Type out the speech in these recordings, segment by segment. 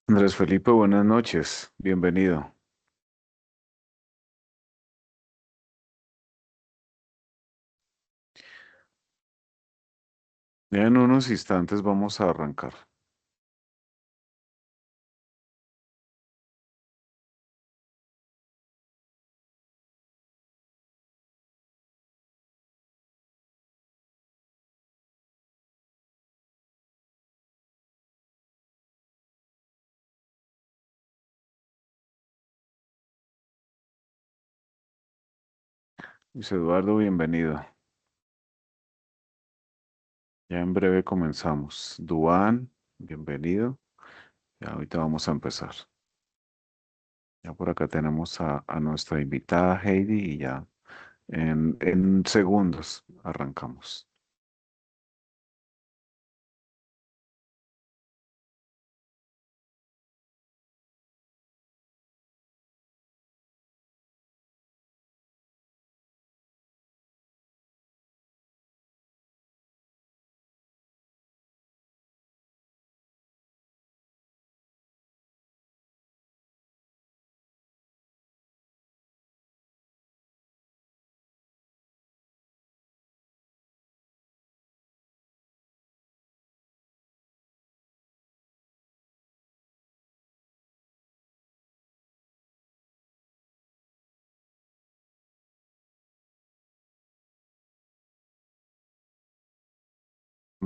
Andrés Felipe, buenas noches, bienvenido. Ya en unos instantes vamos a arrancar. Luis Eduardo, bienvenido. Ya en breve comenzamos. Duan, bienvenido. Ya ahorita vamos a empezar. Ya por acá tenemos a nuestra invitada Heidi y ya en segundos arrancamos.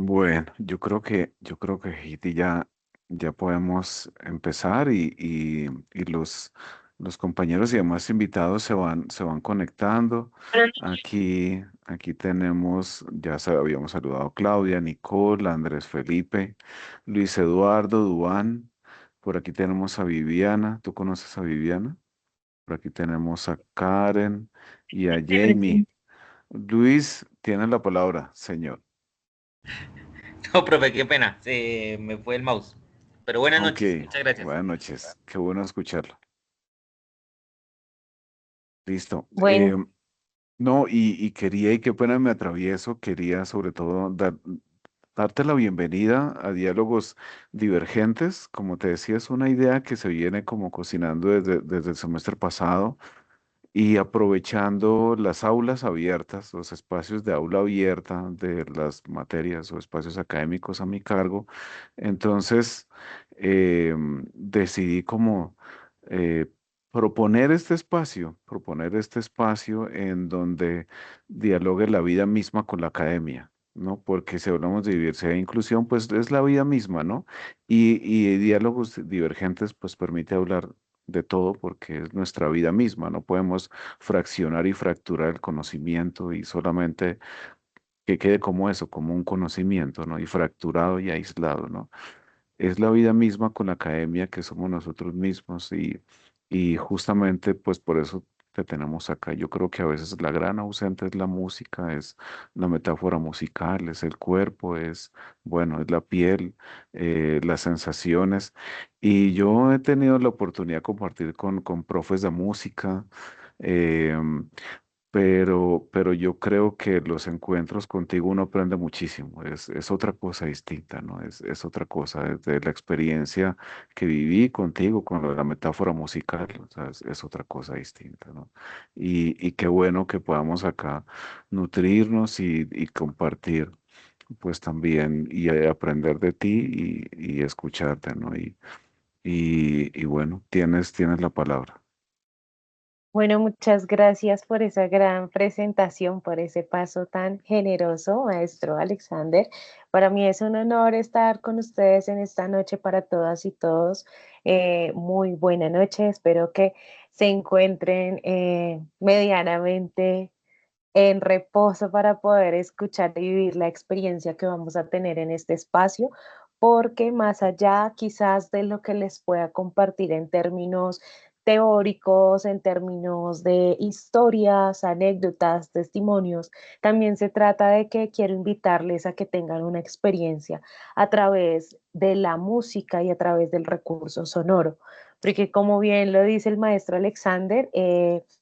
Bueno, yo creo que Heidi ya podemos empezar y los compañeros y demás invitados se van conectando. Aquí tenemos, habíamos saludado a Claudia, Nicole, Andrés Felipe, Luis Eduardo, Duán. Por aquí tenemos a Viviana. ¿Tú conoces a Viviana? Por aquí tenemos a Karen y a Chévere, Jamie. sí. Luis, tiene la palabra, señor. No, profe, qué pena, se me fue el mouse. Pero buenas Ok, noches, muchas gracias. buenas noches. Qué bueno escucharlo. Listo. Bueno, No, y quería, y qué pena me atravieso, quería sobre todo darte la bienvenida a Diálogos Divergentes. Como te decía, es una idea que se viene como cocinando desde el semestre pasado y aprovechando las aulas abiertas, los espacios de aula abierta de las materias o espacios académicos a mi cargo. Entonces, decidí como eh, proponer este espacio en donde dialogue la vida misma con la academia. ¿No? Porque si hablamos de diversidad e inclusión, pues es la vida misma, ¿no? Y diálogos divergentes, pues permite hablar de todo porque es nuestra vida misma. No podemos fraccionar y fracturar el conocimiento y solamente que quede como eso, como un conocimiento, ¿no? Y fracturado y aislado, ¿no? Es la vida misma con la academia que somos nosotros mismos y justamente pues por eso te tenemos acá. Yo creo que a veces la gran ausente es la música, es la metáfora musical, es el cuerpo, bueno, es la piel, las sensaciones. Y yo he tenido la oportunidad de compartir con profes de música. em, pero yo creo que los encuentros contigo uno aprende muchísimo, es otra cosa distinta, ¿no? Es otra cosa, desde la experiencia que viví contigo, con lo de la metáfora musical, o sea, es otra cosa distinta, ¿no? Y qué bueno que podamos acá nutrirnos y compartir, pues también, y aprender de ti y escucharte, ¿no? Y bueno, tienes la palabra. Bueno, muchas gracias por esa gran presentación, por ese paso tan generoso, maestro Alexander. Para mí es un honor estar con ustedes en esta noche para todas y todos. Muy buena noche, espero que se encuentren medianamente en reposo para poder escuchar y vivir la experiencia que vamos a tener en este espacio, porque más allá quizás de lo que les pueda compartir en términos teóricos, en términos de historias, anécdotas, testimonios, también se trata de que quiero invitarles a que tengan una experiencia a través de la música y a través del recurso sonoro, porque como bien lo dice el maestro Alexander,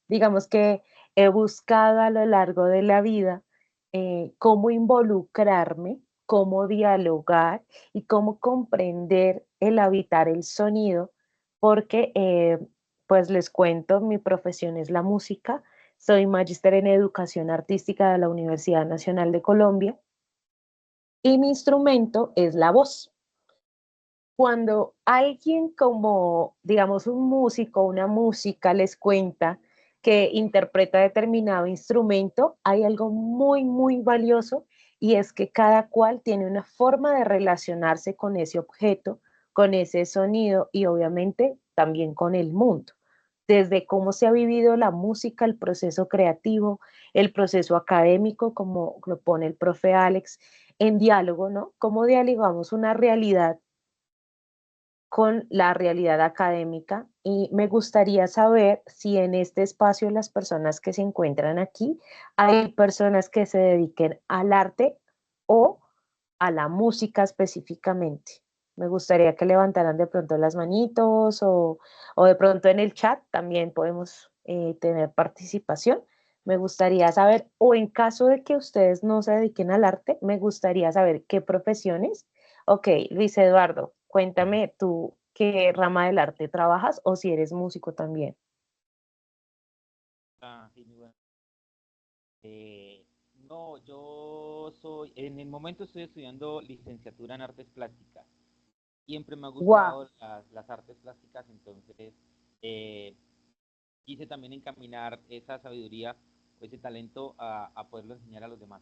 digamos que he buscado a lo largo de la vida cómo involucrarme, cómo dialogar y cómo comprender el habitar el sonido, porque pues les cuento, mi profesión es la música, soy magíster en educación artística de la Universidad Nacional de Colombia y mi instrumento es la voz. Cuando alguien como, digamos, un músico, una música les cuenta que interpreta determinado instrumento, hay algo muy, muy valioso y es que cada cual tiene una forma de relacionarse con ese objeto, con ese sonido y obviamente también con el mundo. Desde cómo se ha vivido la música, el proceso creativo, el proceso académico, como lo pone el profe Alex, en diálogo, ¿no? Cómo dialogamos una realidad con la realidad académica y me gustaría saber si en este espacio las personas que se encuentran aquí, hay personas que se dediquen al arte o a la música específicamente. Me gustaría que levantaran de pronto las manitos o de pronto en el chat también podemos tener participación. Me gustaría saber, o en caso de que ustedes no se dediquen al arte, me gustaría saber qué profesiones. Ok, Luis Eduardo, cuéntame tú qué rama del arte trabajas o si eres músico también. Sí, muy bueno. Eh, no, yo soy, en el momento estoy estudiando licenciatura en artes plásticas. Siempre me ha Wow, gustado las artes plásticas, entonces eh, quise también encaminar esa sabiduría o ese talento a poderlo enseñar a los demás.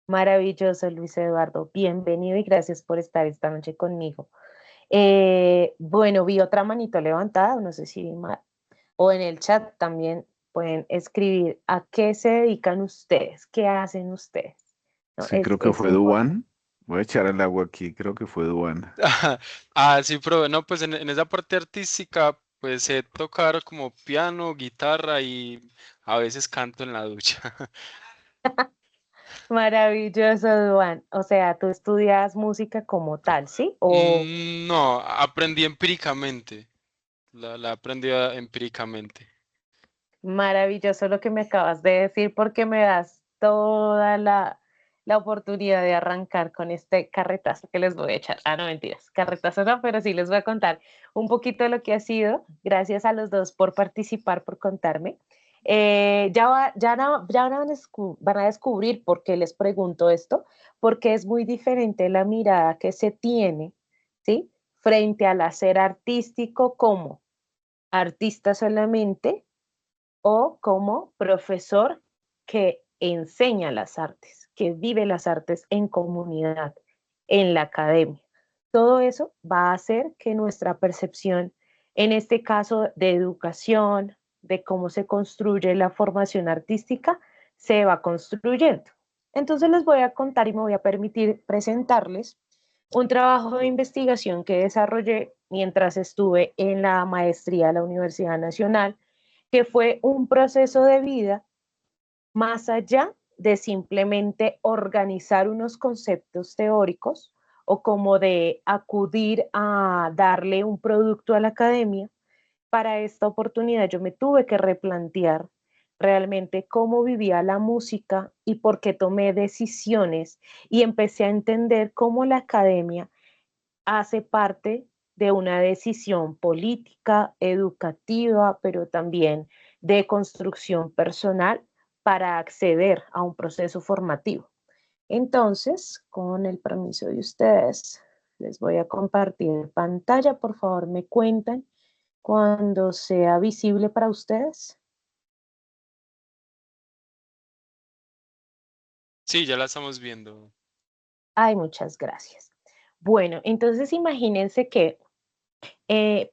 maravilloso Luis Eduardo, bienvenido y gracias por estar esta noche conmigo. Bueno, vi otra manito levantada, no sé si vi mal, o en el chat también pueden escribir a qué se dedican ustedes, qué hacen ustedes. ¿No? Sí, creo que Es fue importante. Duan. Voy a echar el agua aquí, creo que fue Duan. Sí, pero no, pues en esa parte artística, pues sé tocar como piano, guitarra y a veces canto en la ducha. Maravilloso, Duan. O sea, tú estudias música como tal, ¿sí? O No, aprendí empíricamente, la aprendí empíricamente. maravilloso lo que me acabas de decir porque me das toda la oportunidad de arrancar con este carretazo que les voy a echar. Ah, no, mentiras, carretazo no, pero sí les voy a contar un poquito de lo que ha sido. Gracias a los dos por participar, por contarme. Ya van a descubrir por qué les pregunto esto, porque es muy diferente la mirada que se tiene, ¿sí? Frente al hacer artístico como artista solamente o como profesor que enseña las artes, que vive las artes en comunidad, en la academia. Todo eso va a hacer que nuestra percepción, en este caso de educación, de cómo se construye la formación artística, se va construyendo. Entonces les voy a contar y me voy a permitir presentarles un trabajo de investigación que desarrollé mientras estuve en la maestría de la Universidad Nacional, que fue un proceso de vida más allá de simplemente organizar unos conceptos teóricos o como de acudir a darle un producto a la academia. Para esta oportunidad yo me tuve que replantear realmente cómo vivía la música y por qué tomé decisiones y empecé a entender cómo la academia hace parte de una decisión política, educativa, pero también de construcción personal para acceder a un proceso formativo. Entonces, con el permiso de ustedes, les voy a compartir pantalla. Por favor, me cuentan cuando sea visible para ustedes. Sí, ya la estamos viendo. Ay, muchas gracias. Bueno, entonces imagínense que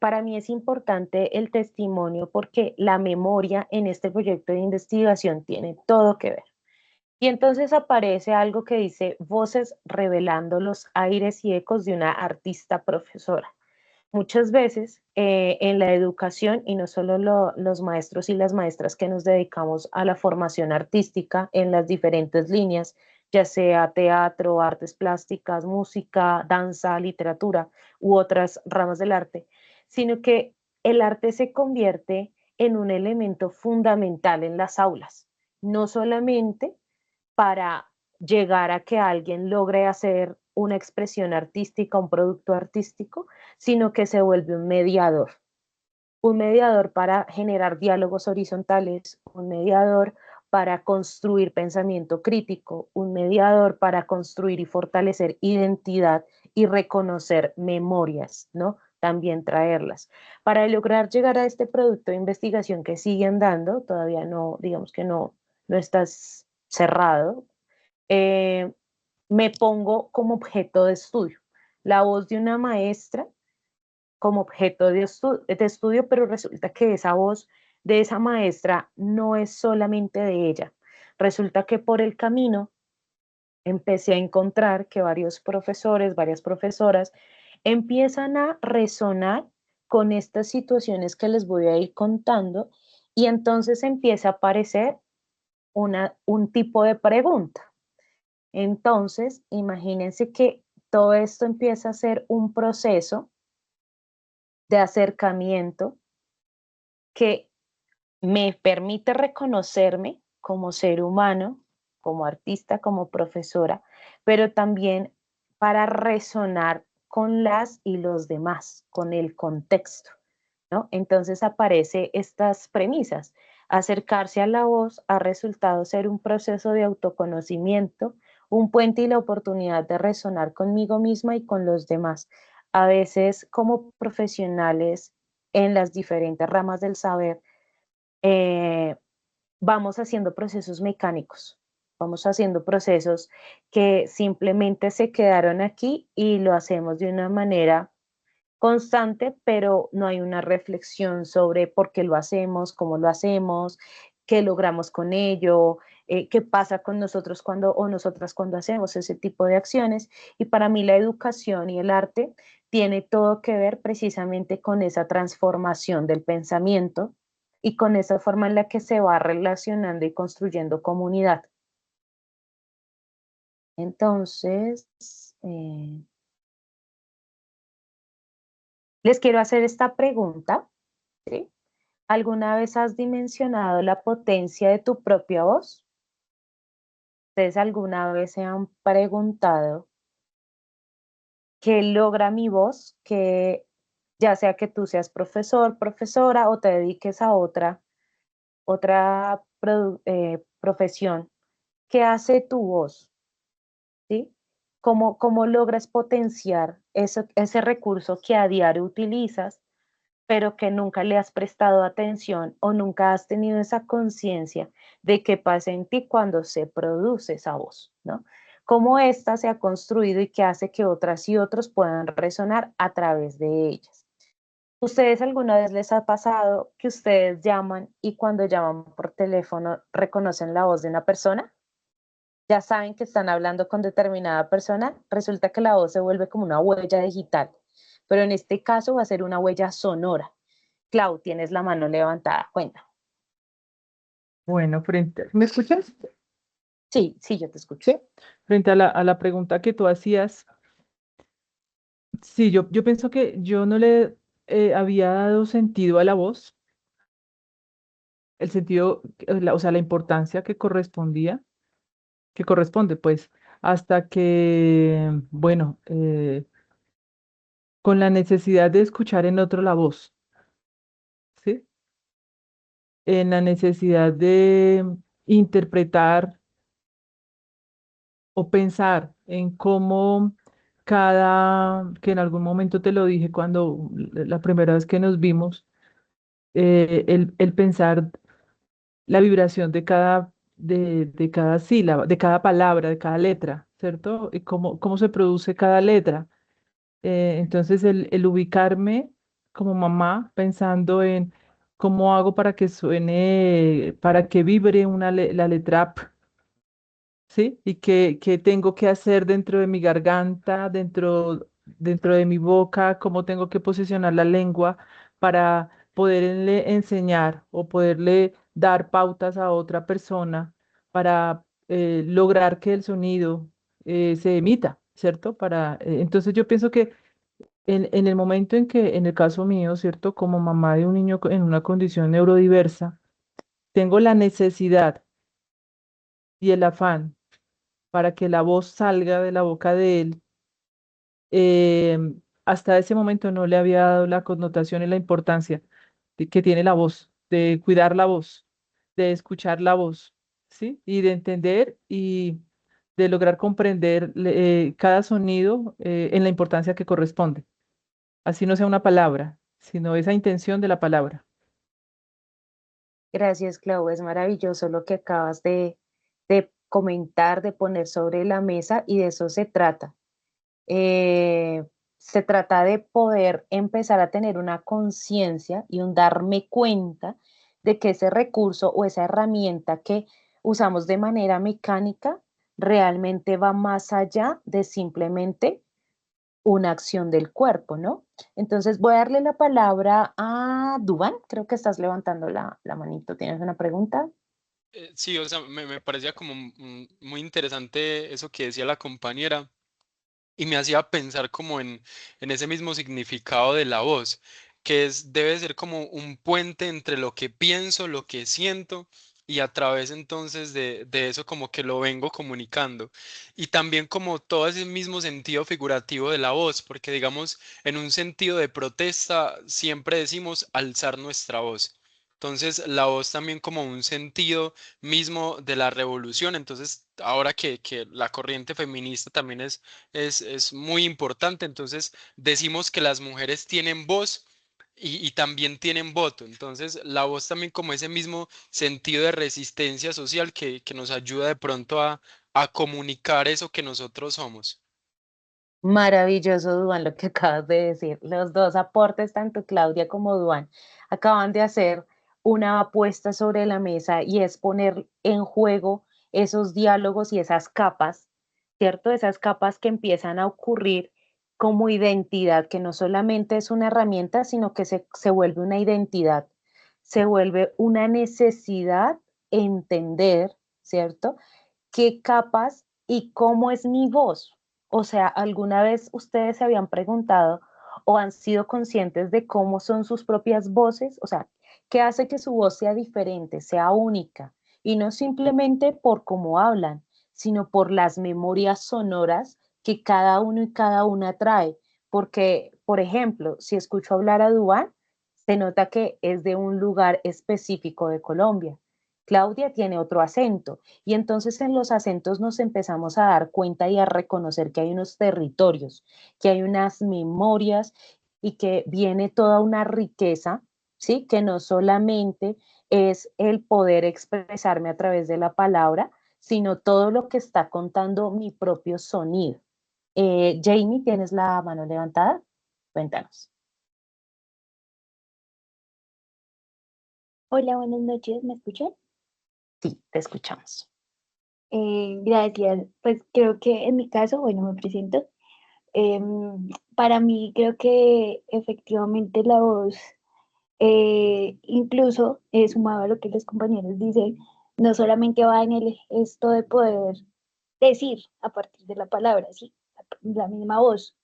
para mí es importante el testimonio porque la memoria en este proyecto de investigación tiene todo que ver. Y entonces aparece algo que dice voces revelando los aires y ecos de una artista profesora. Muchas veces en la educación, y no solo los maestros y las maestras que nos dedicamos a la formación artística en las diferentes líneas, ya sea teatro, artes plásticas, música, danza, literatura u otras ramas del arte, sino que el arte se convierte en un elemento fundamental en las aulas, no solamente para llegar a que alguien logre hacer una expresión artística, un producto artístico, sino que se vuelve un mediador para generar diálogos horizontales, un mediador para construir pensamiento crítico, un mediador para construir y fortalecer identidad y reconocer memorias, ¿no? También traerlas. Para lograr llegar a este producto de investigación que siguen dando, todavía no, digamos que no estás cerrado, eh, me pongo como objeto de estudio. La voz de una maestra como objeto de estudio, pero resulta que esa voz de esa maestra no es solamente de ella. Resulta que por el camino empecé a encontrar que varios profesores, varias profesoras empiezan a resonar con estas situaciones que les voy a ir contando y entonces empieza a aparecer un tipo de pregunta. Entonces, imagínense que todo esto empieza a ser un proceso de acercamiento que me permite reconocerme como ser humano, como artista, como profesora, pero también para resonar con las y los demás, con el contexto, ¿no? Entonces aparece estas premisas. Acercarse a la voz ha resultado ser un proceso de autoconocimiento, un puente y la oportunidad de resonar conmigo misma y con los demás. A veces como profesionales en las diferentes ramas del saber, eh, vamos haciendo procesos mecánicos, vamos haciendo procesos que simplemente se quedaron aquí y lo hacemos de una manera constante, pero no hay una reflexión sobre por qué lo hacemos, cómo lo hacemos, qué logramos con ello, qué pasa con nosotros cuando o nosotras cuando hacemos ese tipo de acciones. Y para mí la educación y el arte tiene todo que ver precisamente con esa transformación del pensamiento y con esa forma en la que se va relacionando y construyendo comunidad. Entonces, les quiero hacer esta pregunta, ¿sí? ¿Alguna vez has dimensionado la potencia de tu propia voz? ¿Ustedes alguna vez se han preguntado qué logra mi voz? Que ya sea que tú seas profesor, profesora o te dediques a otra profesión, ¿qué hace tu voz? ¿Sí? ¿Cómo logras potenciar ese recurso que a diario utilizas, pero que nunca le has prestado atención o nunca has tenido esa conciencia de qué pasa en ti cuando se produce esa voz, ¿no? Cómo ésta se ha construido y qué hace que otras y otros puedan resonar a través de ellas. ¿Ustedes alguna vez les ha pasado que ustedes llaman y cuando llaman por teléfono reconocen la voz de una persona? Ya saben que están hablando con determinada persona, resulta que la voz se vuelve como una huella digital, pero en este caso va a ser una huella sonora. Clau, tienes la mano levantada, cuenta. Bueno, ¿me escuchas? Sí, sí, yo te escucho. Sí. Frente a la pregunta que tú hacías, sí, yo pienso que yo no le había dado sentido a la voz, el sentido, o sea, la importancia que correspondía, que corresponde, pues, hasta que, bueno, con la necesidad de escuchar en otro la voz, ¿sí? En la necesidad de interpretar o pensar en cómo que en algún momento te lo dije cuando la primera vez que nos vimos, el pensar la vibración de cada sílaba, de cada palabra, de cada letra, ¿cierto? Y cómo se produce cada letra. Entonces, el ubicarme como mamá pensando en cómo hago para que suene, para que vibre la letra P, ¿sí? Y qué tengo que hacer dentro de mi garganta, dentro de mi boca, cómo tengo que posicionar la lengua para poderle enseñar o poderle dar pautas a otra persona para lograr que el sonido se emita, ¿cierto? Entonces yo pienso que en el momento en que, en el caso mío, ¿cierto? Como mamá de un niño en una condición neurodiversa, tengo la necesidad y el afán para que la voz salga de la boca de él, eh, hasta ese momento no le había dado la connotación y la importancia que tiene la voz, de cuidar la voz, de escuchar la voz, ¿sí? Y de entender y de lograr comprender cada sonido en la importancia que corresponde. Así no sea una palabra, sino esa intención de la palabra. Gracias, Clau. Es maravilloso lo que acabas de comentar, de poner sobre la mesa y de eso se trata. Eh, Se trata de poder empezar a tener una conciencia y un darme cuenta de que ese recurso o esa herramienta que usamos de manera mecánica realmente va más allá de simplemente una acción del cuerpo, ¿no? Entonces voy a darle la palabra a Duván. Creo que estás levantando la manito. ¿Tienes una pregunta? Sí, o sea, me parecía como muy interesante eso que decía la compañera y me hacía pensar como en ese mismo significado de la voz, que debe ser como un puente entre lo que pienso, lo que siento y a través entonces de eso como que lo vengo comunicando. Y también como todo ese mismo sentido figurativo de la voz, porque digamos, en un sentido de protesta siempre decimos alzar nuestra voz. Entonces, la voz también como un sentido mismo de la revolución. Entonces, ahora que la corriente feminista también es muy importante. Entonces, decimos que las mujeres tienen voz y también tienen voto. Entonces, la voz también como ese mismo sentido de resistencia social que nos ayuda de pronto a comunicar eso que nosotros somos. Maravilloso, Duan, lo que acabas de decir. Los dos aportes, tanto Claudia como Duan, acaban de hacer una apuesta sobre la mesa y es poner en juego esos diálogos y esas capas, ¿cierto? Esas capas que empiezan a ocurrir como identidad, que no solamente es una herramienta, sino que se vuelve una identidad, se vuelve una necesidad entender, ¿cierto? ¿Qué capas y cómo es mi voz? O sea, ¿alguna vez ustedes se habían preguntado o han sido conscientes de cómo son sus propias voces? O sea, ¿qué hace que su voz sea diferente, sea única? Y no simplemente por cómo hablan, sino por las memorias sonoras que cada uno y cada una trae. Porque, por ejemplo, si escucho hablar a Duván, se nota que es de un lugar específico de Colombia. Claudia tiene otro acento y entonces en los acentos nos empezamos a dar cuenta y a reconocer que hay unos territorios, que hay unas memorias y que viene toda una riqueza, ¿sí? Que no solamente es el poder expresarme a través de la palabra, sino todo lo que está contando mi propio sonido. Jamie, ¿tienes la mano levantada? Cuéntanos. Hola, buenas noches, ¿me escuchan? Sí, te escuchamos. Gracias. Pues creo que en mi caso, bueno, me presento. Para mí creo que efectivamente la voz, incluso sumado a lo que los compañeros dicen, no solamente va en el esto de poder decir a partir de la palabra, sí, la misma voz,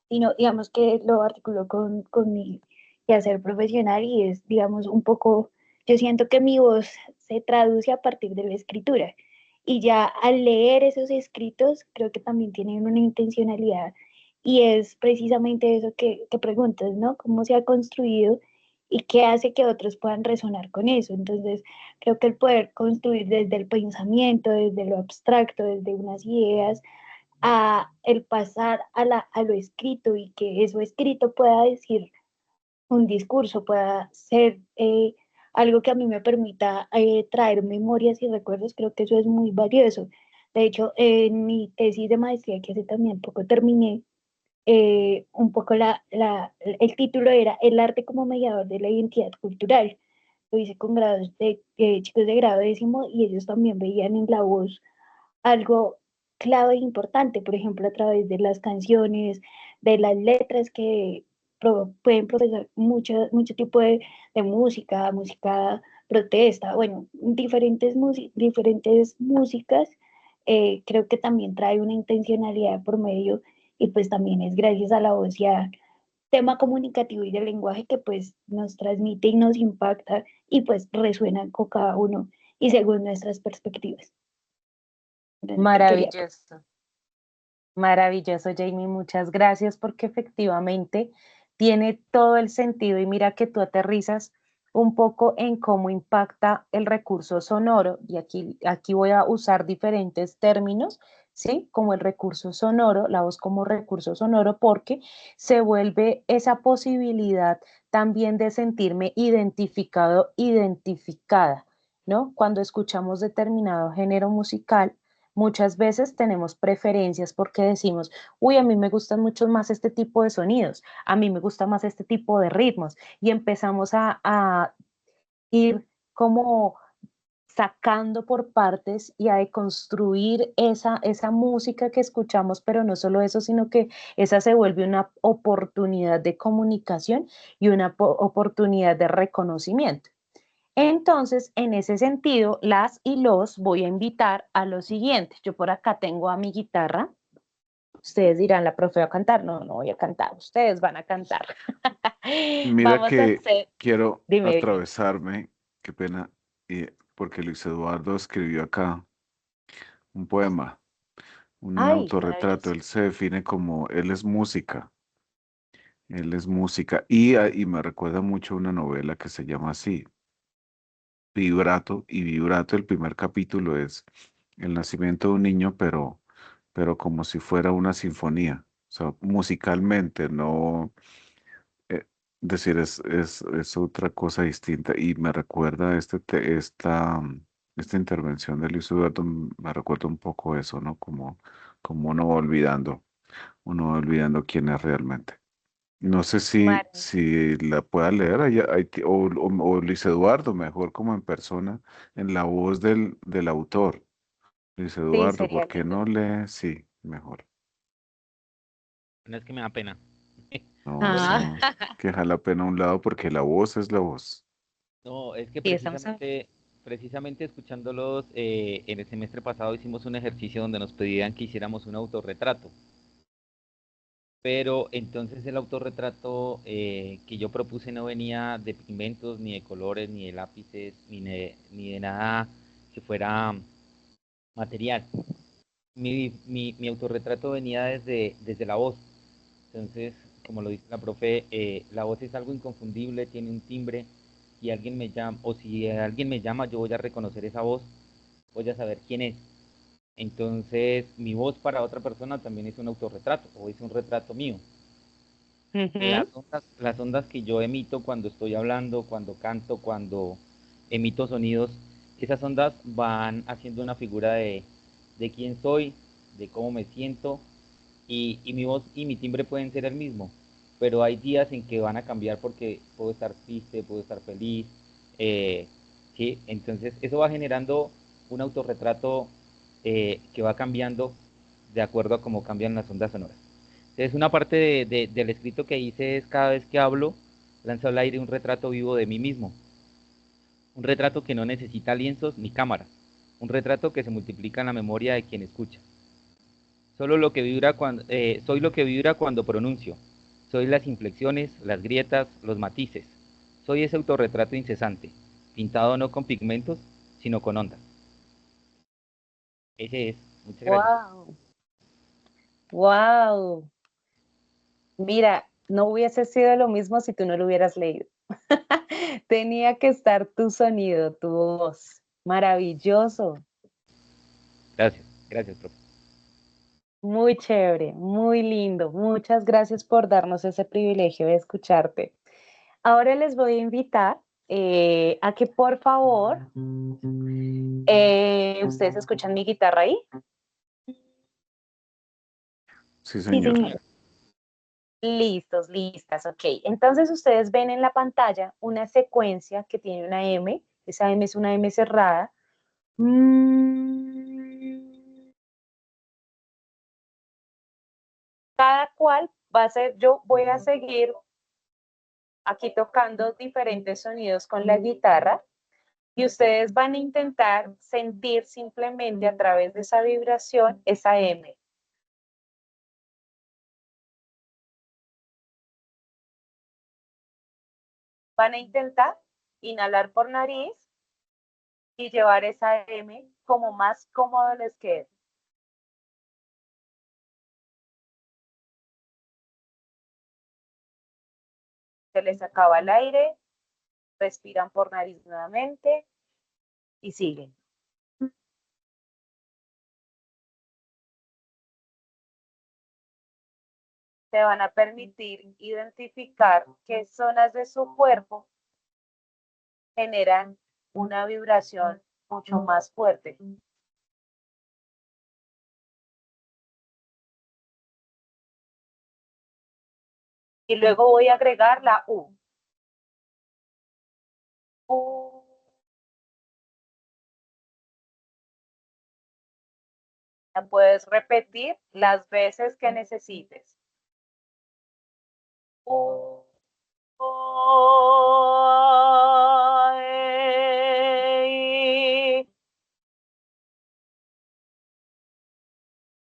sino digamos que lo articulo con mi quehacer profesional y es, digamos, un poco, yo siento que mi voz se traduce a partir de la escritura y ya al leer esos escritos creo que también tienen una intencionalidad y es precisamente eso que preguntas, ¿no? ¿Cómo se ha construido y qué hace que otros puedan resonar con eso? Entonces, creo que el poder construir desde el pensamiento, desde lo abstracto, desde unas ideas, a el pasar a lo escrito y que eso escrito pueda decir un discurso, pueda ser algo que a mí me permita traer memorias y recuerdos, creo que eso es muy valioso. De hecho, en mi tesis de maestría, que hace también poco terminé, un poco el título era El arte como mediador de la identidad cultural. Lo hice con grados de chicos de grado décimo y ellos también veían en la voz algo clave e importante, por ejemplo, a través de las canciones, de las letras que pueden profesar mucho tipo de música, música protesta, bueno, diferentes músicas, creo que también trae una intencionalidad por medio y pues también es gracias a la voz y a tema comunicativo y del lenguaje que pues nos transmite y nos impacta y pues resuena con cada uno y según nuestras perspectivas. Quería. Maravilloso. Maravilloso, Jamie, muchas gracias porque efectivamente tiene todo el sentido y mira que tú aterrizas un poco en cómo impacta el recurso sonoro y aquí voy a usar diferentes términos, ¿sí? Como el recurso sonoro, la voz como recurso sonoro porque se vuelve esa posibilidad también de sentirme identificado, identificada, ¿no? Cuando escuchamos determinado género musical, muchas veces tenemos preferencias porque decimos, uy, a mí me gustan mucho más este tipo de sonidos, a mí me gusta más este tipo de ritmos y empezamos a ir como sacando por partes y a deconstruir esa música que escuchamos, pero no solo eso, sino que esa se vuelve una oportunidad de comunicación y una oportunidad de reconocimiento. Entonces, en ese sentido, las y los voy a invitar a lo siguiente. Yo por acá tengo a mi guitarra. Ustedes dirán, la profe va a cantar. No, no voy a cantar. Ustedes van a cantar. Mira Vamos a que hacer, quiero dime, dime. atravesarme, qué pena, porque Luis Eduardo escribió acá un poema, un Ay, autorretrato. maravilloso. Él se define como, él es música. Y me recuerda mucho una novela que se llama así, Vibrato. Y Vibrato, el primer capítulo es el nacimiento de un niño, pero como si fuera una sinfonía. O sea, musicalmente, no eh, decir, es otra cosa distinta. Y me recuerda esta intervención de Luis Eduardo, me recuerda un poco eso, ¿no? Como uno va olvidando quién es realmente. No sé Mar- si la pueda leer o Luis Eduardo, mejor como en persona, en la voz del autor. Luis sí, Eduardo, sería ¿por qué lindo. no lee? Sí, mejor. No es que me da pena. No, Ah, eso que deja la pena a un lado porque la voz es la voz. No, es que sí, estamos a... precisamente escuchándolos, en el semestre pasado hicimos un ejercicio donde nos pedían que hiciéramos un autorretrato. Pero entonces el autorretrato que yo propuse no venía de pigmentos, ni de colores, ni de lápices, ni de nada que fuera material. Mi autorretrato venía desde la voz. Entonces, como lo dice la profe, la voz es algo inconfundible, tiene un timbre. Si alguien me llama, o si alguien me llama, yo voy a reconocer esa voz, voy a saber quién es. Entonces, mi voz para otra persona también es un autorretrato o es un retrato mío. Ujú. Las ondas que yo emito cuando estoy hablando, cuando canto, cuando emito sonidos, esas ondas van haciendo una figura de quién soy, de cómo me siento, y mi voz y mi timbre pueden ser el mismo, pero hay días en que van a cambiar porque puedo estar triste, puedo estar feliz, ¿sí? Entonces eso va generando un autorretrato que va cambiando de acuerdo a cómo cambian las ondas sonoras. Entonces una parte del escrito que hice es cada vez que hablo, lanzo al aire un retrato vivo de mí mismo, un retrato que no necesita lienzos ni cámaras, un retrato que se multiplica en la memoria de quien escucha. Soy lo que vibra cuando pronuncio. Soy las inflexiones, las grietas, los matices. Soy ese autorretrato incesante, pintado no con pigmentos, sino con ondas. Ese es. Muchas gracias. Wow, wow. Mira, no hubiese sido lo mismo si tú no lo hubieras leído. Tenía que estar tu sonido, tu voz. Maravilloso, Gracias. Gracias, profe. muy chévere, muy lindo. Muchas gracias por darnos ese privilegio de escucharte. Ahora les voy a invitar a que por favor, ¿ustedes escuchan mi guitarra ahí? Sí, Sí, señor. señora. Listos, listas, ok. Entonces ustedes ven en la pantalla una secuencia que tiene una M, esa M es una M cerrada. Mm, Cada cual va a ser, yo voy a seguir aquí tocando diferentes sonidos con la guitarra y ustedes van a intentar sentir simplemente a través de esa vibración esa M. Van a intentar inhalar por nariz y llevar esa M como más cómodo les quede. Se les acaba el aire, respiran por nariz nuevamente y siguen. Se van a permitir identificar qué zonas de su cuerpo generan una vibración mucho más fuerte. Y luego voy a agregar la U. U. La puedes repetir las veces que necesites. U.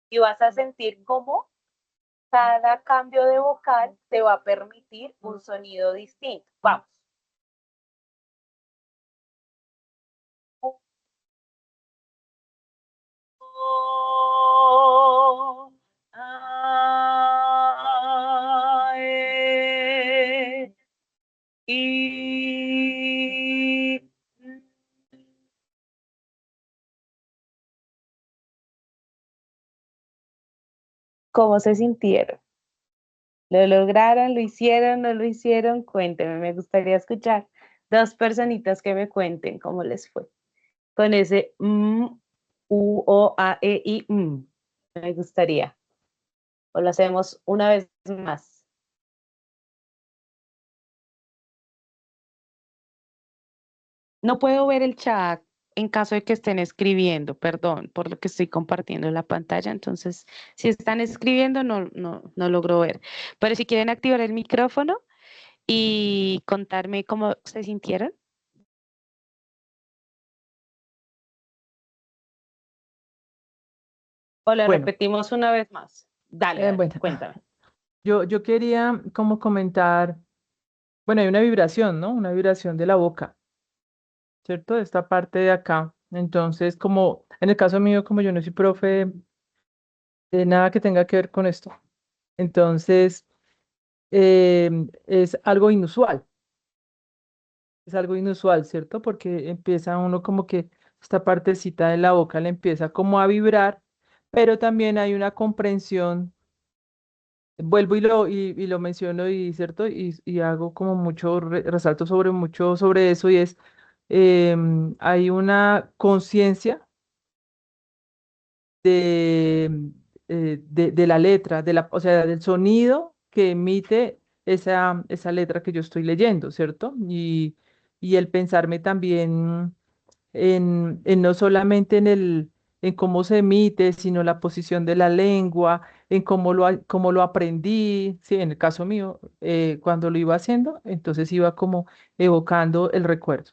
Y vas a sentir cómo cada cambio de vocal te va a permitir un sonido distinto. Vamos. ¿Cómo se sintieron? ¿Lo lograron? ¿Lo hicieron? ¿No lo hicieron? Cuéntenme, me gustaría escuchar dos personitas que me cuenten cómo les fue. Con ese U, O, A, E, I, me gustaría. O lo hacemos una vez más. No puedo ver el chat en caso de que estén escribiendo, perdón, por lo que estoy compartiendo la pantalla. Entonces, si están escribiendo, no logro ver. Pero si quieren activar el micrófono y contarme cómo se sintieron. O lo Bueno, repetimos una vez más. Dale, bueno, cuéntame. yo quería como comentar, bueno, hay una vibración, ¿no? Una vibración de la boca, ¿cierto? De esta parte de acá. Entonces, como en el caso mío, como yo no soy profe de nada que tenga que ver con esto, entonces es algo inusual. Es algo inusual, ¿cierto? Porque empieza uno como que esta partecita de la boca le empieza como a vibrar, pero también hay una comprensión. Vuelvo y lo menciono y cierto y hago como mucho resalto sobre mucho sobre eso y es hay una conciencia de, de la letra, o sea, del sonido que emite esa letra que yo estoy leyendo, ¿cierto? Y el pensarme también en no solamente en cómo se emite, sino la posición de la lengua, en cómo lo aprendí, sí, en el caso mío, cuando lo iba haciendo, entonces iba como evocando el recuerdo,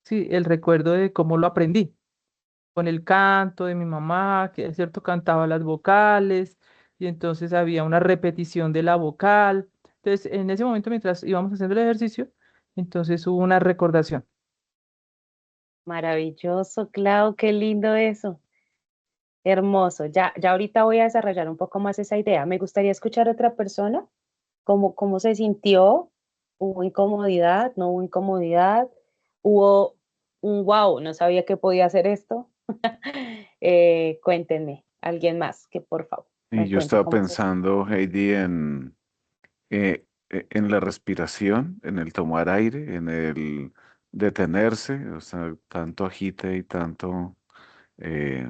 sí, el recuerdo de cómo lo aprendí con el canto de mi mamá, que es cierto, cantaba las vocales, y entonces había una repetición de la vocal. Entonces, en ese momento, mientras íbamos haciendo el ejercicio, entonces hubo una recordación. Maravilloso, Clau, qué lindo eso. Hermoso. Ya ahorita voy a desarrollar un poco más esa idea. Me gustaría escuchar a otra persona, cómo se sintió. ¿Hubo incomodidad? ¿No hubo incomodidad? ¿Hubo un wow? No sabía que podía hacer esto. Cuéntenme, alguien más, que por favor Y me yo cuente estaba cómo se sintió. pensando, Heidi, en la respiración, en el tomar aire, en el detenerse, o sea, tanto agite y tanto eh,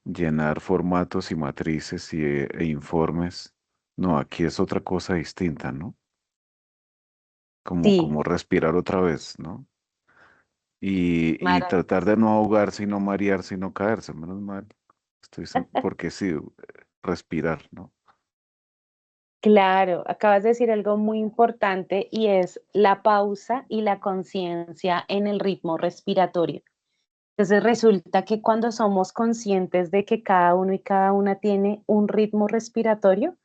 llenar formatos y matrices e informes. No, aquí es otra cosa distinta, ¿no? Sí, Como respirar otra vez, ¿no? Y tratar maravilloso. de no ahogarse y no marearse y no caerse, menos mal. Porque sí, respirar, ¿no? Claro, acabas de decir algo muy importante y es la pausa y la conciencia en el ritmo respiratorio. Entonces resulta que cuando somos conscientes de que cada uno y cada una tiene un ritmo respiratorio,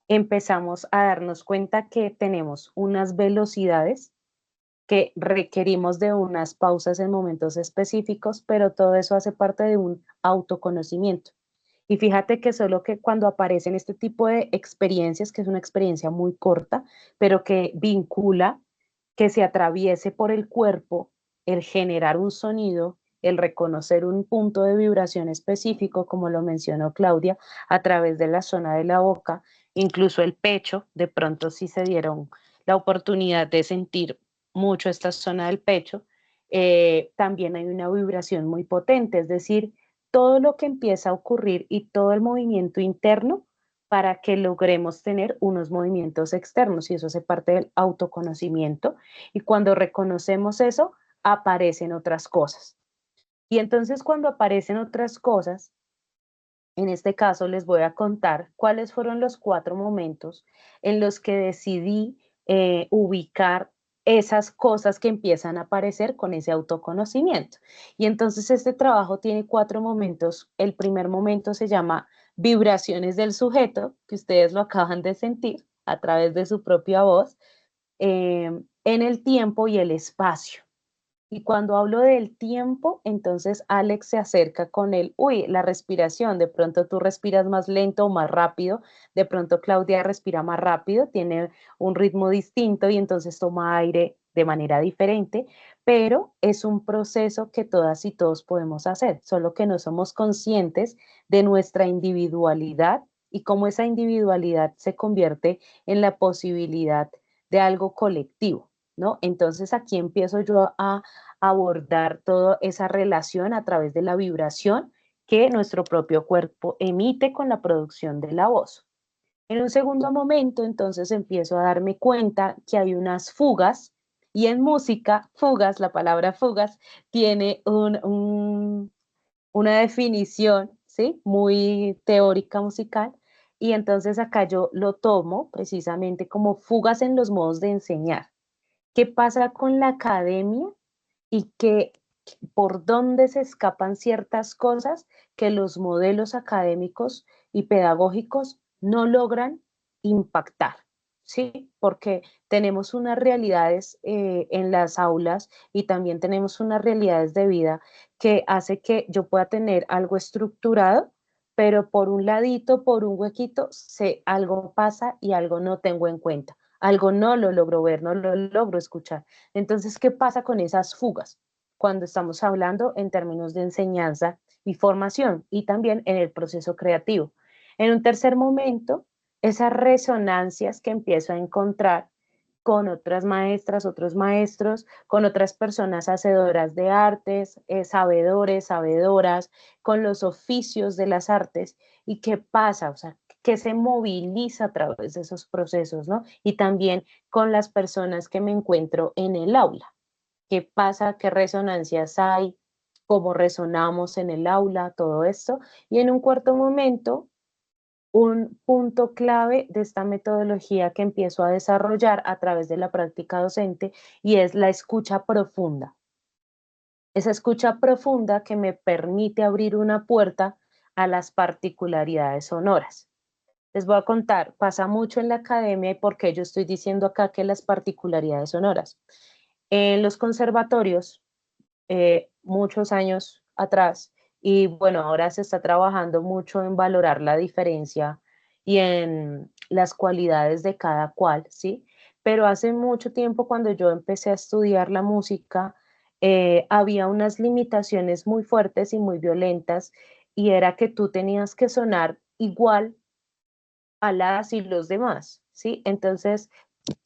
empezamos a darnos cuenta que tenemos unas velocidades que requerimos de unas pausas en momentos específicos, pero todo eso hace parte de un autoconocimiento. Y fíjate que solo que cuando aparecen este tipo de experiencias, que es una experiencia muy corta, pero que vincula que se atraviese por el cuerpo, el generar un sonido, el reconocer un punto de vibración específico, como lo mencionó Claudia, a través de la zona de la boca, incluso el pecho, de pronto si se dieron la oportunidad de sentir mucho esta zona del pecho, también hay una vibración muy potente, es decir, todo lo que empieza a ocurrir y todo el movimiento interno para que logremos tener unos movimientos externos, y eso hace parte del autoconocimiento, y cuando reconocemos eso, aparecen otras cosas. Y entonces cuando aparecen otras cosas, en este caso les voy a contar cuáles fueron los 4 momentos en los que decidí ubicar esas cosas que empiezan a aparecer con ese autoconocimiento. Y entonces este trabajo tiene 4 momentos. El primer momento se llama vibraciones del sujeto, que ustedes lo acaban de sentir a través de su propia voz, en el tiempo y el espacio. Y cuando hablo del tiempo, entonces Alex se acerca con él, la respiración, de pronto tú respiras más lento o más rápido, de pronto Claudia respira más rápido, tiene un ritmo distinto y entonces toma aire de manera diferente, pero es un proceso que todas y todos podemos hacer, solo que no somos conscientes de nuestra individualidad y cómo esa individualidad se convierte en la posibilidad de algo colectivo, ¿no? Entonces aquí empiezo yo a abordar toda esa relación a través de la vibración que nuestro propio cuerpo emite con la producción de la voz. En un segundo momento, entonces empiezo a darme cuenta que hay unas fugas, y en música, fugas, la palabra fugas, tiene una definición, ¿sí? Muy teórica musical, y entonces acá yo lo tomo precisamente como fugas en los modos de enseñar. ¿Qué pasa con la academia? Y que por dónde se escapan ciertas cosas que los modelos académicos y pedagógicos no logran impactar, ¿sí? Porque tenemos unas realidades en las aulas y también tenemos unas realidades de vida que hace que yo pueda tener algo estructurado, pero por un ladito, por un huequito, algo pasa y algo no tengo en cuenta, algo no lo logro ver, no lo logro escuchar. Entonces, ¿qué pasa con esas fugas? Cuando estamos hablando en términos de enseñanza y formación y también en el proceso creativo. En un tercer momento, esas resonancias que empiezo a encontrar con otras maestras, otros maestros, con otras personas hacedoras de artes, sabedores, sabedoras, con los oficios de las artes. ¿Y qué pasa? O sea, que se moviliza a través de esos procesos, ¿no? Y también con las personas que me encuentro en el aula. ¿Qué pasa? ¿Qué resonancias hay? ¿Cómo resonamos en el aula? Todo esto. Y en un cuarto momento, un punto clave de esta metodología que empiezo a desarrollar a través de la práctica docente, y es la escucha profunda. Esa escucha profunda que me permite abrir una puerta a las particularidades sonoras. Les voy a contar, pasa mucho en la academia y por qué yo estoy diciendo acá que las particularidades sonoras. En los conservatorios, muchos años atrás, y bueno, ahora se está trabajando mucho en valorar la diferencia y en las cualidades de cada cual, ¿sí? Pero hace mucho tiempo, cuando yo empecé a estudiar la música, había unas limitaciones muy fuertes y muy violentas, y era que tú tenías que sonar igual a las y los demás, ¿sí? Entonces,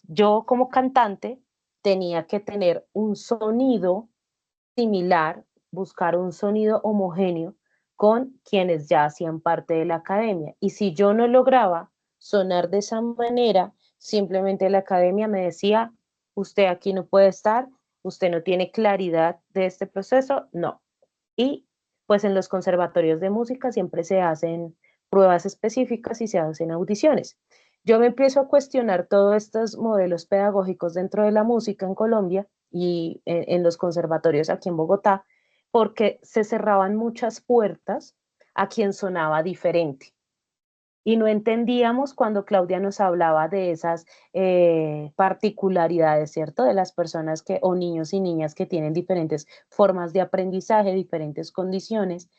yo como cantante tenía que tener un sonido similar, buscar un sonido homogéneo con quienes ya hacían parte de la academia. Y si yo no lograba sonar de esa manera, simplemente la academia me decía, usted aquí no puede estar, usted no tiene claridad de este proceso, no. Y pues en los conservatorios de música siempre se hacen pruebas específicas y se hacen audiciones. Yo me empiezo a cuestionar todos estos modelos pedagógicos dentro de la música en Colombia y en los conservatorios aquí en Bogotá, porque se cerraban muchas puertas a quien sonaba diferente. Y no entendíamos cuando Claudia nos hablaba de esas particularidades, ¿cierto? De las personas que, o niños y niñas que tienen diferentes formas de aprendizaje, diferentes condiciones,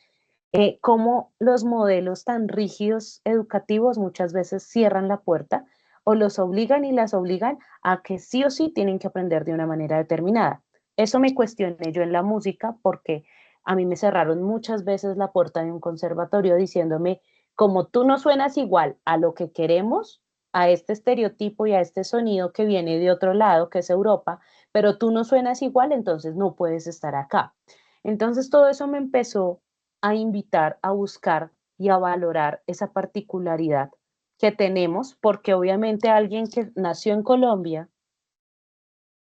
cómo los modelos tan rígidos educativos muchas veces cierran la puerta o los obligan y las obligan a que sí o sí tienen que aprender de una manera determinada. Eso me cuestioné yo en la música porque a mí me cerraron muchas veces la puerta de un conservatorio diciéndome, como tú no suenas igual a lo que queremos, a este estereotipo y a este sonido que viene de otro lado, que es Europa, pero tú no suenas igual, entonces no puedes estar acá. Entonces todo eso me empezó a invitar a buscar y a valorar esa particularidad que tenemos, porque obviamente alguien que nació en Colombia,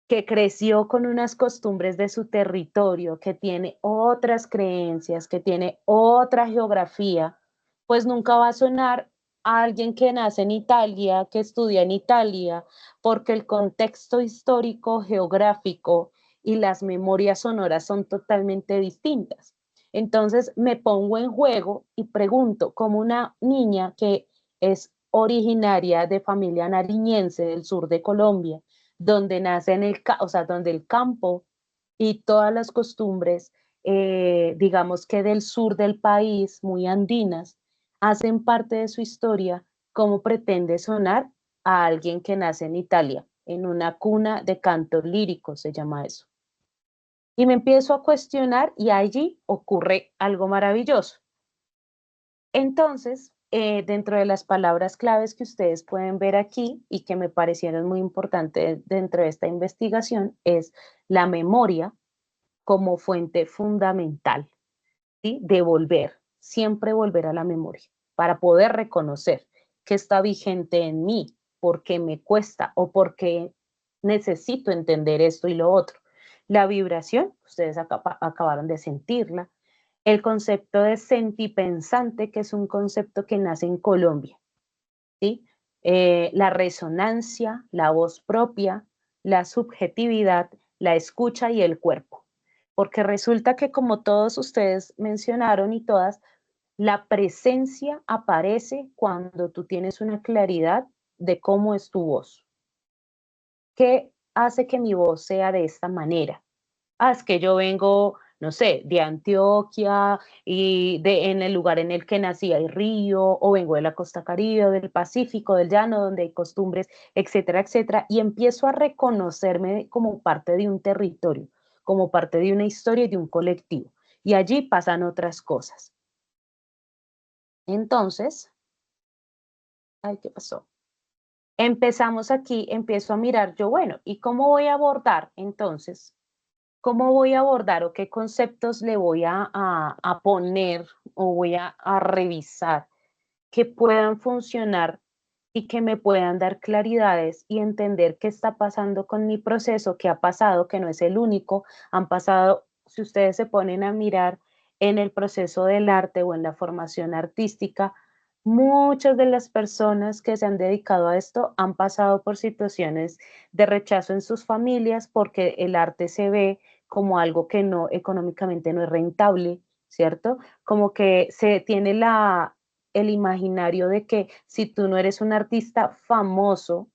que creció con unas costumbres de su territorio, que tiene otras creencias, que tiene otra geografía, pues nunca va a sonar a alguien que nace en Italia, que estudia en Italia, porque el contexto histórico, geográfico y las memorias sonoras son totalmente distintas. Entonces me pongo en juego y pregunto, como una niña que es originaria de familia nariñense del sur de Colombia, donde nace o sea, donde el campo y todas las costumbres, digamos que del sur del país, muy andinas, hacen parte de su historia, ¿cómo pretende sonar a alguien que nace en Italia, en una cuna de canto lírico, se llama eso? Y me empiezo a cuestionar y allí ocurre algo maravilloso. Entonces, dentro de las palabras claves que ustedes pueden ver aquí y que me parecieron muy importantes dentro de esta investigación es la memoria como fuente fundamental, ¿sí? De volver, siempre volver a la memoria para poder reconocer qué está vigente en mí, por qué me cuesta o por qué necesito entender esto y lo otro. La vibración, ustedes acabaron de sentirla, el concepto de sentipensante, que es un concepto que nace en Colombia, ¿sí? La resonancia, la voz propia, la subjetividad, la escucha y el cuerpo. Porque resulta que como todos ustedes mencionaron y todas, la presencia aparece cuando tú tienes una claridad de cómo es tu voz. ¿Qué hace que mi voz sea de esta manera? Es que yo vengo, no sé, de Antioquia y en el lugar en el que nací hay río, o vengo de la costa caribe, del Pacífico, del llano, donde hay costumbres, etcétera, etcétera, y empiezo a reconocerme como parte de un territorio, como parte de una historia y de un colectivo. Y allí pasan otras cosas. Entonces, ay, ¿qué pasó? Empezamos aquí, empiezo a mirar yo, bueno, ¿y cómo voy a abordar entonces? ¿Cómo voy a abordar o qué conceptos le voy a poner o voy a revisar que puedan funcionar y que me puedan dar claridades y entender qué está pasando con mi proceso, qué ha pasado, que no es el único, han pasado, si ustedes se ponen a mirar en el proceso del arte o en la formación artística, muchas de las personas que se han dedicado a esto han pasado por situaciones de rechazo en sus familias porque el arte se ve como algo que no económicamente no es rentable, ¿cierto? Como que se tiene el imaginario de que si tú no eres un artista famoso,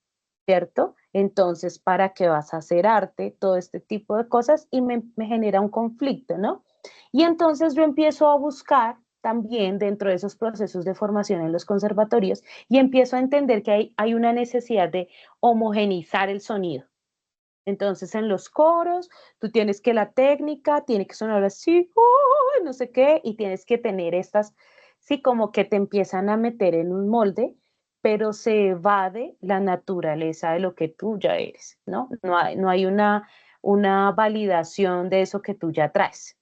¿cierto? Entonces, ¿para qué vas a hacer arte? Todo este tipo de cosas y me genera un conflicto, ¿no? Y entonces yo empiezo a buscar también dentro de esos procesos de formación en los conservatorios y empiezo a entender que hay una necesidad de homogenizar el sonido. Entonces, en los coros, tú tienes que la técnica, tiene que sonar así, no sé qué, y tienes que tener estas, sí, como que te empiezan a meter en un molde, pero se evade la naturaleza de lo que tú ya eres, ¿no? No hay una validación de eso que tú ya traes.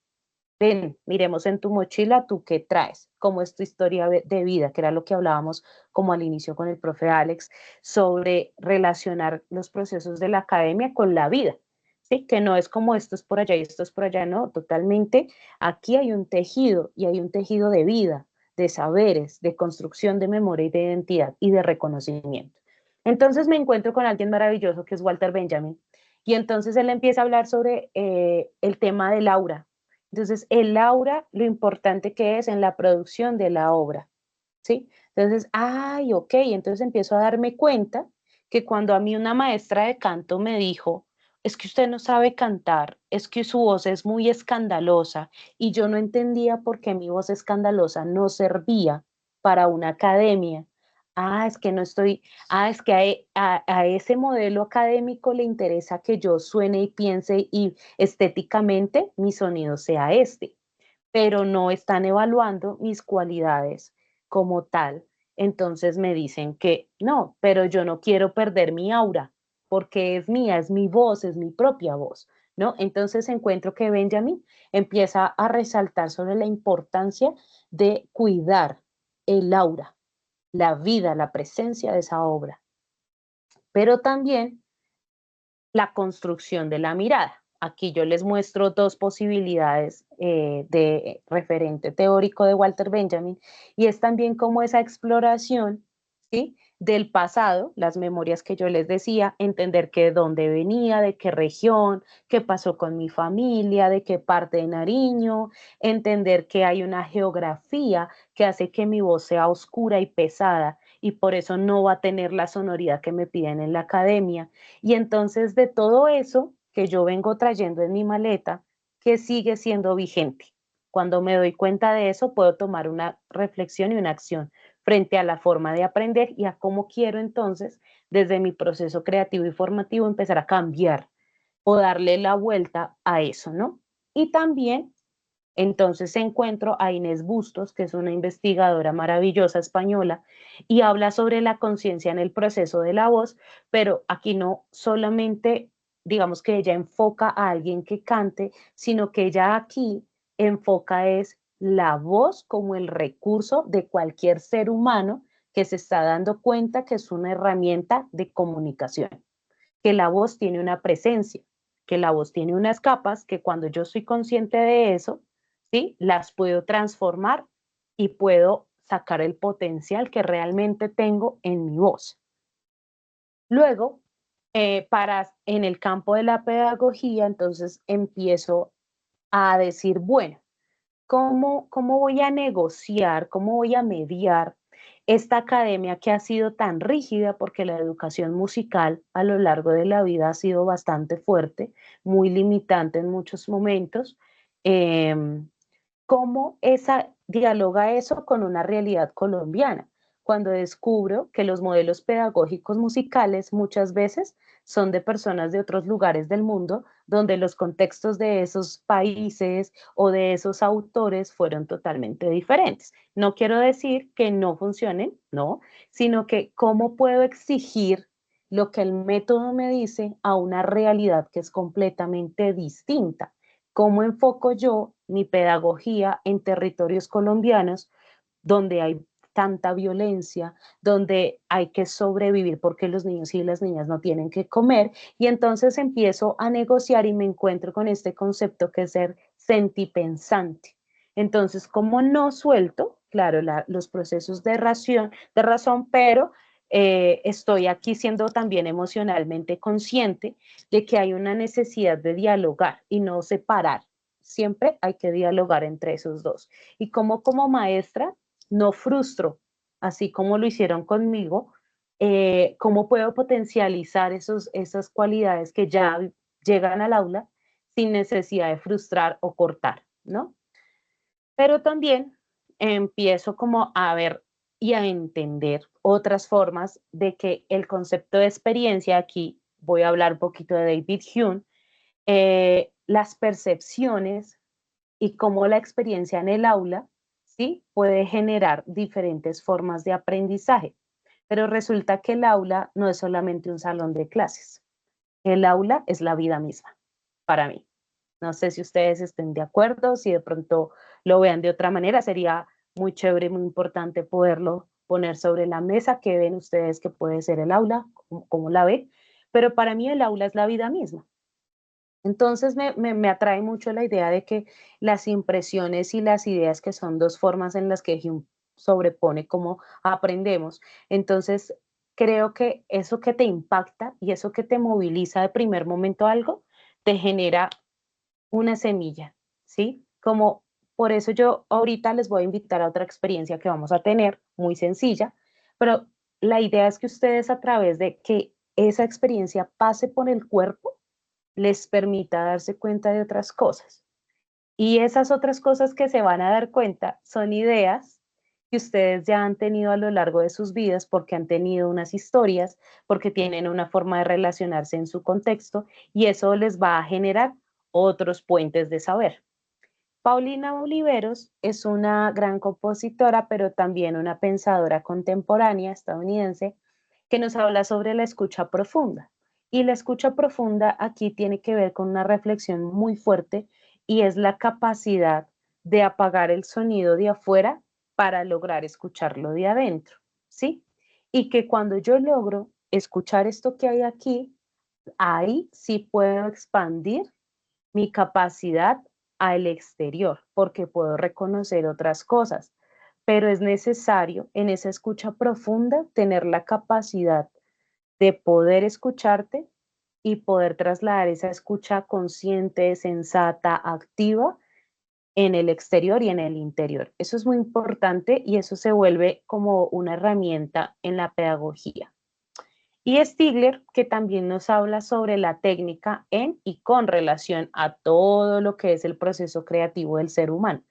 Ven, miremos en tu mochila, tú qué traes, cómo es tu historia de vida, que era lo que hablábamos como al inicio con el profe Alex, sobre relacionar los procesos de la academia con la vida, ¿sí? Que no es como esto es por allá y esto es por allá, no, totalmente. Aquí hay un tejido y hay un tejido de vida, de saberes, de construcción de memoria y de identidad y de reconocimiento. Entonces me encuentro con alguien maravilloso que es Walter Benjamin y entonces él empieza a hablar sobre el tema del aura. Entonces, el aura, lo importante que es en la producción de la obra, ¿sí? Entonces, ay, ok, entonces empiezo a darme cuenta que cuando a mí una maestra de canto me dijo, es que usted no sabe cantar, es que su voz es muy escandalosa y yo no entendía por qué mi voz escandalosa no servía para una academia. Es que no estoy, es que a ese modelo académico le interesa que yo suene y piense y estéticamente mi sonido sea este, pero no están evaluando mis cualidades como tal. Entonces me dicen que no, pero yo no quiero perder mi aura, porque es mía, es mi voz, es mi propia voz, ¿no? Entonces encuentro que Benjamin empieza a resaltar sobre la importancia de cuidar el aura, la vida, la presencia de esa obra, pero también la construcción de la mirada. Aquí yo les muestro dos posibilidades de referente teórico de Walter Benjamin, y es también como esa exploración, ¿sí?, del pasado, las memorias que yo les decía, entender que de dónde venía, de qué región, qué pasó con mi familia, de qué parte de Nariño, entender que hay una geografía que hace que mi voz sea oscura y pesada y por eso no va a tener la sonoridad que me piden en la academia. Y entonces de todo eso que yo vengo trayendo en mi maleta, que sigue siendo vigente. Cuando me doy cuenta de eso, puedo tomar una reflexión y una acción frente a la forma de aprender y a cómo quiero entonces, desde mi proceso creativo y formativo, empezar a cambiar o darle la vuelta a eso, ¿no? Y también entonces encuentro a Inés Bustos, que es una investigadora maravillosa española, y habla sobre la conciencia en el proceso de la voz, pero aquí no solamente, digamos que ella enfoca a alguien que cante, sino que ella aquí enfoca es la voz como el recurso de cualquier ser humano que se está dando cuenta que es una herramienta de comunicación, que la voz tiene una presencia, que la voz tiene unas capas que cuando yo soy consciente de eso, ¿sí?, las puedo transformar y puedo sacar el potencial que realmente tengo en mi voz. Luego, en el campo de la pedagogía, entonces empiezo a decir, bueno, ¿cómo voy a negociar, cómo voy a mediar esta academia que ha sido tan rígida? Porque la educación musical a lo largo de la vida ha sido bastante fuerte, muy limitante en muchos momentos. Eh, ¿Cómo dialoga eso con una realidad colombiana? Cuando descubro que los modelos pedagógicos musicales muchas veces son de personas de otros lugares del mundo, donde los contextos de esos países o de esos autores fueron totalmente diferentes. No quiero decir que no funcionen, no, sino que cómo puedo exigir lo que el método me dice a una realidad que es completamente distinta. ¿Cómo enfoco yo mi pedagogía en territorios colombianos donde hay tanta violencia, donde hay que sobrevivir porque los niños y las niñas no tienen que comer? Y entonces empiezo a negociar y me encuentro con este concepto que es ser sentipensante. Entonces, como no suelto, claro, los procesos de razón, pero estoy aquí siendo también emocionalmente consciente de que hay una necesidad de dialogar y no separar. Siempre hay que dialogar entre esos dos. Y como maestra no frustro, así como lo hicieron conmigo, cómo puedo potencializar esas cualidades que ya llegan al aula sin necesidad de frustrar o cortar, ¿no? Pero también empiezo como a ver y a entender otras formas de que el concepto de experiencia, aquí voy a hablar un poquito de David Hume, las percepciones y cómo la experiencia en el aula, ¿sí?, puede generar diferentes formas de aprendizaje. Pero resulta que el aula no es solamente un salón de clases. El aula es la vida misma, para mí. No sé si ustedes estén de acuerdo, si de pronto lo vean de otra manera, sería muy chévere, muy importante poderlo poner sobre la mesa, que ven ustedes que puede ser el aula, cómo la ven, pero para mí el aula es la vida misma. Entonces me atrae mucho la idea de que las impresiones y las ideas, que son dos formas en las que Hume sobrepone cómo aprendemos. Entonces, creo que eso que te impacta y eso que te moviliza de primer momento algo, te genera una semilla, ¿sí? Como por eso yo ahorita les voy a invitar a otra experiencia que vamos a tener, muy sencilla, pero la idea es que ustedes, a través de que esa experiencia pase por el cuerpo, les permita darse cuenta de otras cosas. Y esas otras cosas que se van a dar cuenta son ideas que ustedes ya han tenido a lo largo de sus vidas porque han tenido unas historias, porque tienen una forma de relacionarse en su contexto y eso les va a generar otros puentes de saber. Paulina Oliveros es una gran compositora, pero también una pensadora contemporánea estadounidense que nos habla sobre la escucha profunda. Y la escucha profunda aquí tiene que ver con una reflexión muy fuerte y es la capacidad de apagar el sonido de afuera para lograr escucharlo de adentro, ¿sí? Y que cuando yo logro escuchar esto que hay aquí, ahí sí puedo expandir mi capacidad al exterior, porque puedo reconocer otras cosas, pero es necesario en esa escucha profunda tener la capacidad de poder escucharte y poder trasladar esa escucha consciente, sensata, activa en el exterior y en el interior. Eso es muy importante y eso se vuelve como una herramienta en la pedagogía. Y Stigler, que también nos habla sobre la técnica en y con relación a todo lo que es el proceso creativo del ser humano.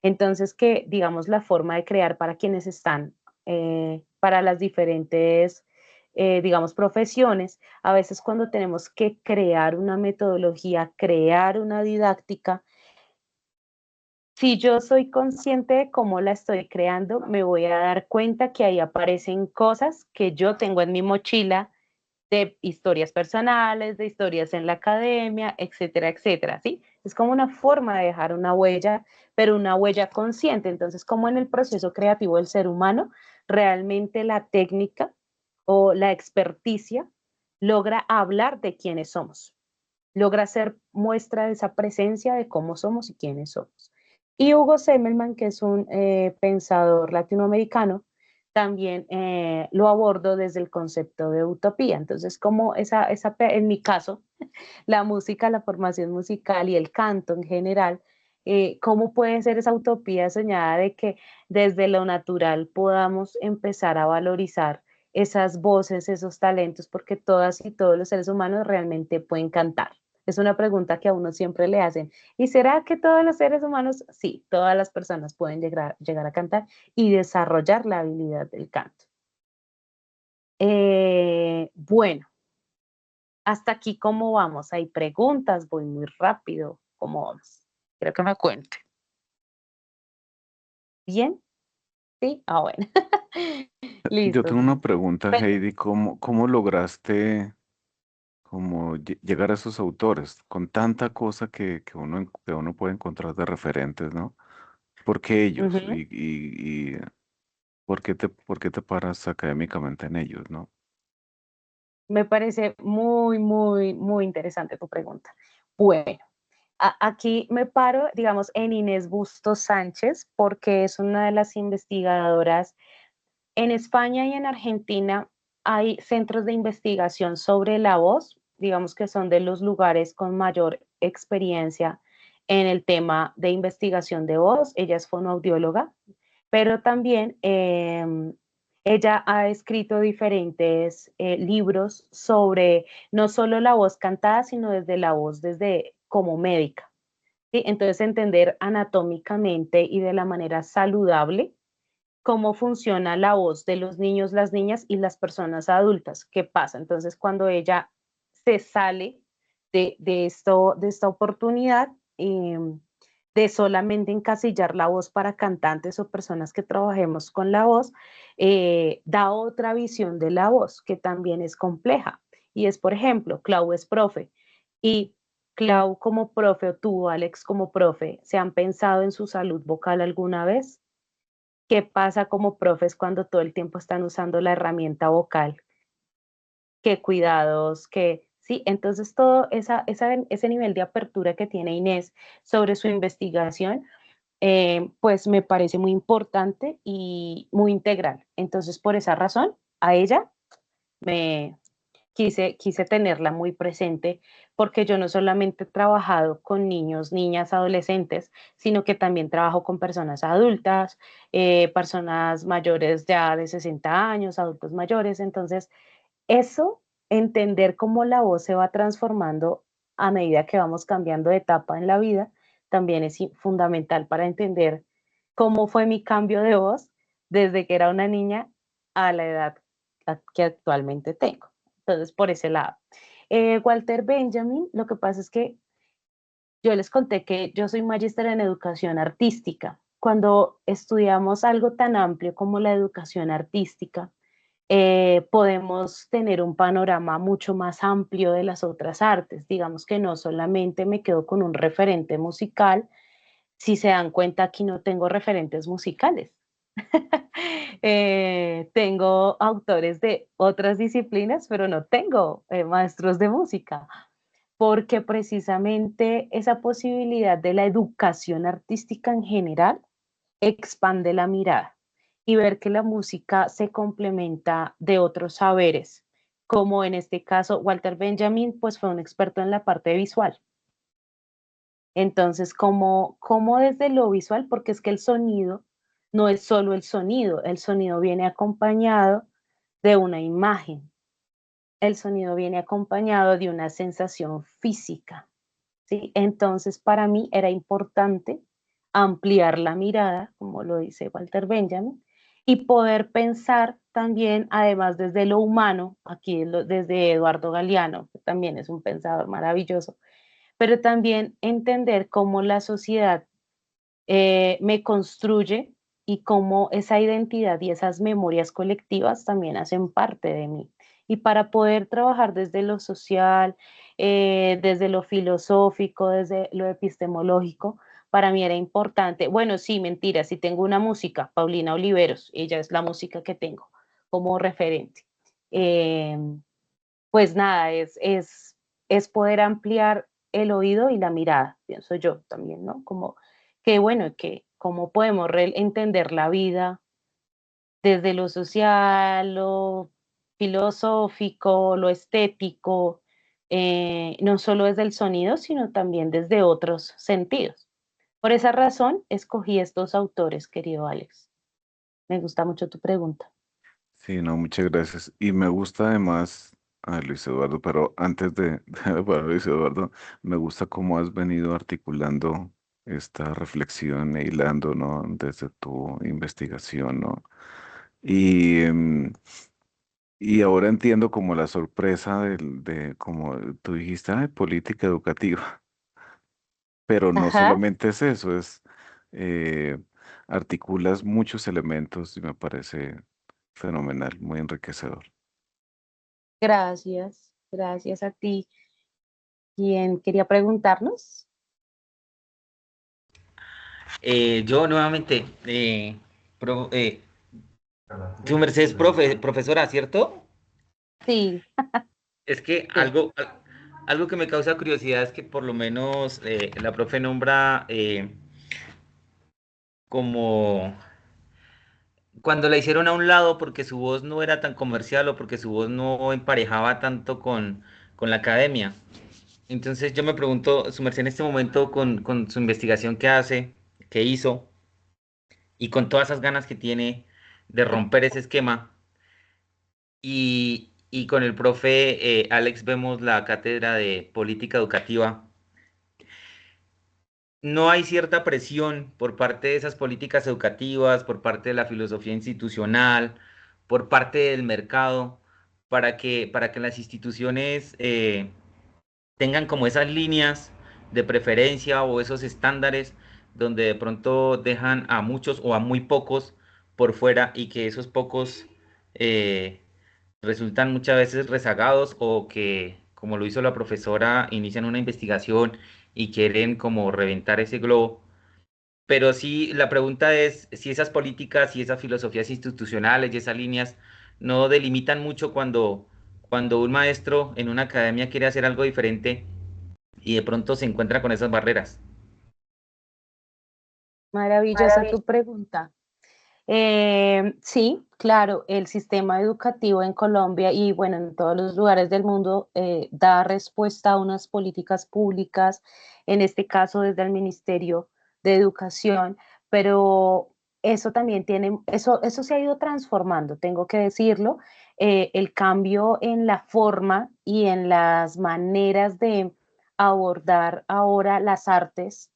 Entonces, que digamos la forma de crear para quienes están, para las diferentes, digamos, profesiones, a veces cuando tenemos que crear una metodología, crear una didáctica, si yo soy consciente de cómo la estoy creando, me voy a dar cuenta que ahí aparecen cosas que yo tengo en mi mochila de historias personales, de historias en la academia, etcétera, etcétera, ¿sí? Es como una forma de dejar una huella, pero una huella consciente. Entonces, como en el proceso creativo del ser humano, realmente la técnica o la experticia logra hablar de quiénes somos, logra ser muestra de esa presencia de cómo somos y quiénes somos. Y Hugo Semmelman, que es un pensador latinoamericano, también lo abordo desde el concepto de utopía. Entonces, como en mi caso, la música, la formación musical y el canto en general, ¿cómo puede ser esa utopía soñada de que desde lo natural podamos empezar a valorizar esas voces, esos talentos, porque todas y todos los seres humanos realmente pueden cantar? Es una pregunta que a uno siempre le hacen. ¿Y será que todos los seres humanos? Sí, todas las personas pueden llegar a cantar y desarrollar la habilidad del canto. Bueno, hasta aquí, ¿cómo vamos? Hay preguntas, voy muy rápido. ¿Cómo vamos? Quiero que me cuente. ¿Bien? ¿Sí? Ah, bueno. Yo Listo. tengo una pregunta, Heidi, ¿cómo lograste como llegar a esos autores con tanta cosa que uno puede encontrar de referentes, ¿no? ¿Por qué ellos? Ujú. Y ¿por qué te paras académicamente en ellos, ¿no? Me parece muy, muy, muy interesante tu pregunta. Bueno, aquí me paro, digamos, en Inés Bustos Sánchez, porque es una de las investigadoras. En España y en Argentina hay centros de investigación sobre la voz, digamos que son de los lugares con mayor experiencia en el tema de investigación de voz. Ella es fonoaudióloga, pero también ella ha escrito diferentes libros sobre no solo la voz cantada, sino desde la voz, desde como médica. ¿Sí? Entonces, entender anatómicamente y de la manera saludable cómo funciona la voz de los niños, las niñas y las personas adultas. ¿Qué pasa? Entonces, cuando ella se sale de esta oportunidad de solamente encasillar la voz para cantantes o personas que trabajemos con la voz, da otra visión de la voz que también es compleja. Y es, por ejemplo, Clau es profe y Clau como profe o tú, Alex, como profe, ¿se han pensado en su salud vocal alguna vez? ¿Qué pasa como profes cuando todo el tiempo están usando la herramienta vocal? ¿Qué cuidados? ¿Qué? Sí, entonces todo ese nivel de apertura que tiene Inés sobre su investigación, pues me parece muy importante y muy integral. Entonces, por esa razón, a ella me, quise tenerla muy presente porque yo no solamente he trabajado con niños, niñas, adolescentes, sino que también trabajo con personas adultas, personas mayores ya de 60 años, adultos mayores. Entonces, eso, entender cómo la voz se va transformando a medida que vamos cambiando de etapa en la vida, también es fundamental para entender cómo fue mi cambio de voz desde que era una niña a la edad que actualmente tengo. Entonces, por ese lado. Walter Benjamin, lo que pasa es que yo les conté que yo soy magíster en educación artística. Cuando estudiamos algo tan amplio como la educación artística, podemos tener un panorama mucho más amplio de las otras artes. Digamos que no solamente me quedo con un referente musical. Si se dan cuenta, aquí no tengo referentes musicales. Tengo autores de otras disciplinas, pero no tengo maestros de música, porque precisamente esa posibilidad de la educación artística en general expande la mirada y ver que la música se complementa de otros saberes, como en este caso Walter Benjamin, pues fue un experto en la parte visual. Entonces, ¿cómo desde lo visual? Porque es que el sonido no es solo el sonido viene acompañado de una imagen, el sonido viene acompañado de una sensación física, ¿sí? Entonces, para mí era importante ampliar la mirada, como lo dice Walter Benjamin, y poder pensar también, además desde lo humano, aquí desde Eduardo Galeano, que también es un pensador maravilloso, pero también entender cómo la sociedad me construye y cómo esa identidad y esas memorias colectivas también hacen parte de mí. Y para poder trabajar desde lo social, desde lo filosófico, desde lo epistemológico, para mí era importante. Bueno, sí, mentira, si tengo una música, Paulina Oliveros, ella es la música que tengo como referente. Eh, pues nada, es poder ampliar el oído y la mirada, pienso yo también, ¿no? Como que bueno, que cómo podemos entender la vida desde lo social, lo filosófico, lo estético, no solo desde el sonido, sino también desde otros sentidos. Por esa razón, escogí estos autores, querido Alex. Me gusta mucho tu pregunta. Sí, no, muchas gracias. Y me gusta además, Luis Eduardo, pero antes para Luis Eduardo, me gusta cómo has venido articulando esta reflexión e hilando, ¿no? Desde tu investigación, ¿no? Y, y ahora entiendo como la sorpresa como tú dijiste, política educativa, pero no Ajá, solamente es eso, eh, articulas muchos elementos y me parece fenomenal, muy enriquecedor. gracias, gracias a ti. ¿Quién quería preguntarnos? Yo nuevamente, pro- eh, tu merced es profesora, ¿cierto? Sí, Es que sí. algo que me causa curiosidad es que por lo menos la profe nombra como cuando la hicieron a un lado porque su voz no era tan comercial o porque su voz no emparejaba tanto con la academia. Entonces yo me pregunto, su merced en este momento con su investigación que hace, que hizo, y con todas esas ganas que tiene de romper ese esquema, y con el profe Alex vemos la cátedra de política educativa. ¿No hay cierta presión por parte de esas políticas educativas, por parte de la filosofía institucional, por parte del mercado, para que las instituciones tengan como esas líneas de preferencia o esos estándares donde de pronto dejan a muchos o a muy pocos por fuera y que esos pocos eh, resultan muchas veces rezagados o que, como lo hizo la profesora, inician una investigación y quieren como reventar ese globo? Pero sí, la pregunta es si esas políticas y esas filosofías institucionales y esas líneas no delimitan mucho cuando un maestro en una academia quiere hacer algo diferente y de pronto se encuentra con esas barreras. Maravillosa tu pregunta. Sí, claro, el sistema educativo en Colombia y bueno, en todos los lugares del mundo da respuesta a unas políticas públicas, en este caso desde el Ministerio de Educación, pero eso también eso se ha ido transformando, tengo que decirlo, el cambio en la forma y en las maneras de abordar ahora las artes,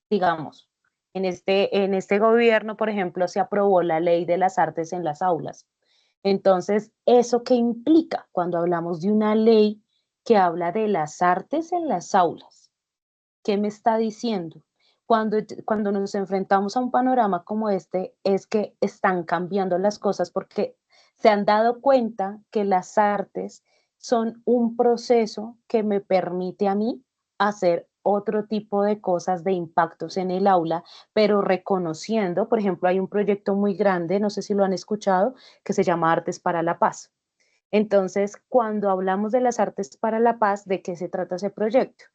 digamos. En este gobierno, por ejemplo, se aprobó la ley de las artes en las aulas. Entonces, ¿eso qué implica cuando hablamos de una ley que habla de las artes en las aulas? ¿Qué me está diciendo? Cuando nos enfrentamos a un panorama como este, es que están cambiando las cosas porque se han dado cuenta que las artes son un proceso que me permite a mí hacer otro tipo de cosas, de impactos en el aula, pero reconociendo, por ejemplo, hay un proyecto muy grande, no sé si lo han escuchado, que se llama Artes para la Paz. Entonces, cuando hablamos de las artes para la paz, ¿de qué se trata ese proyecto?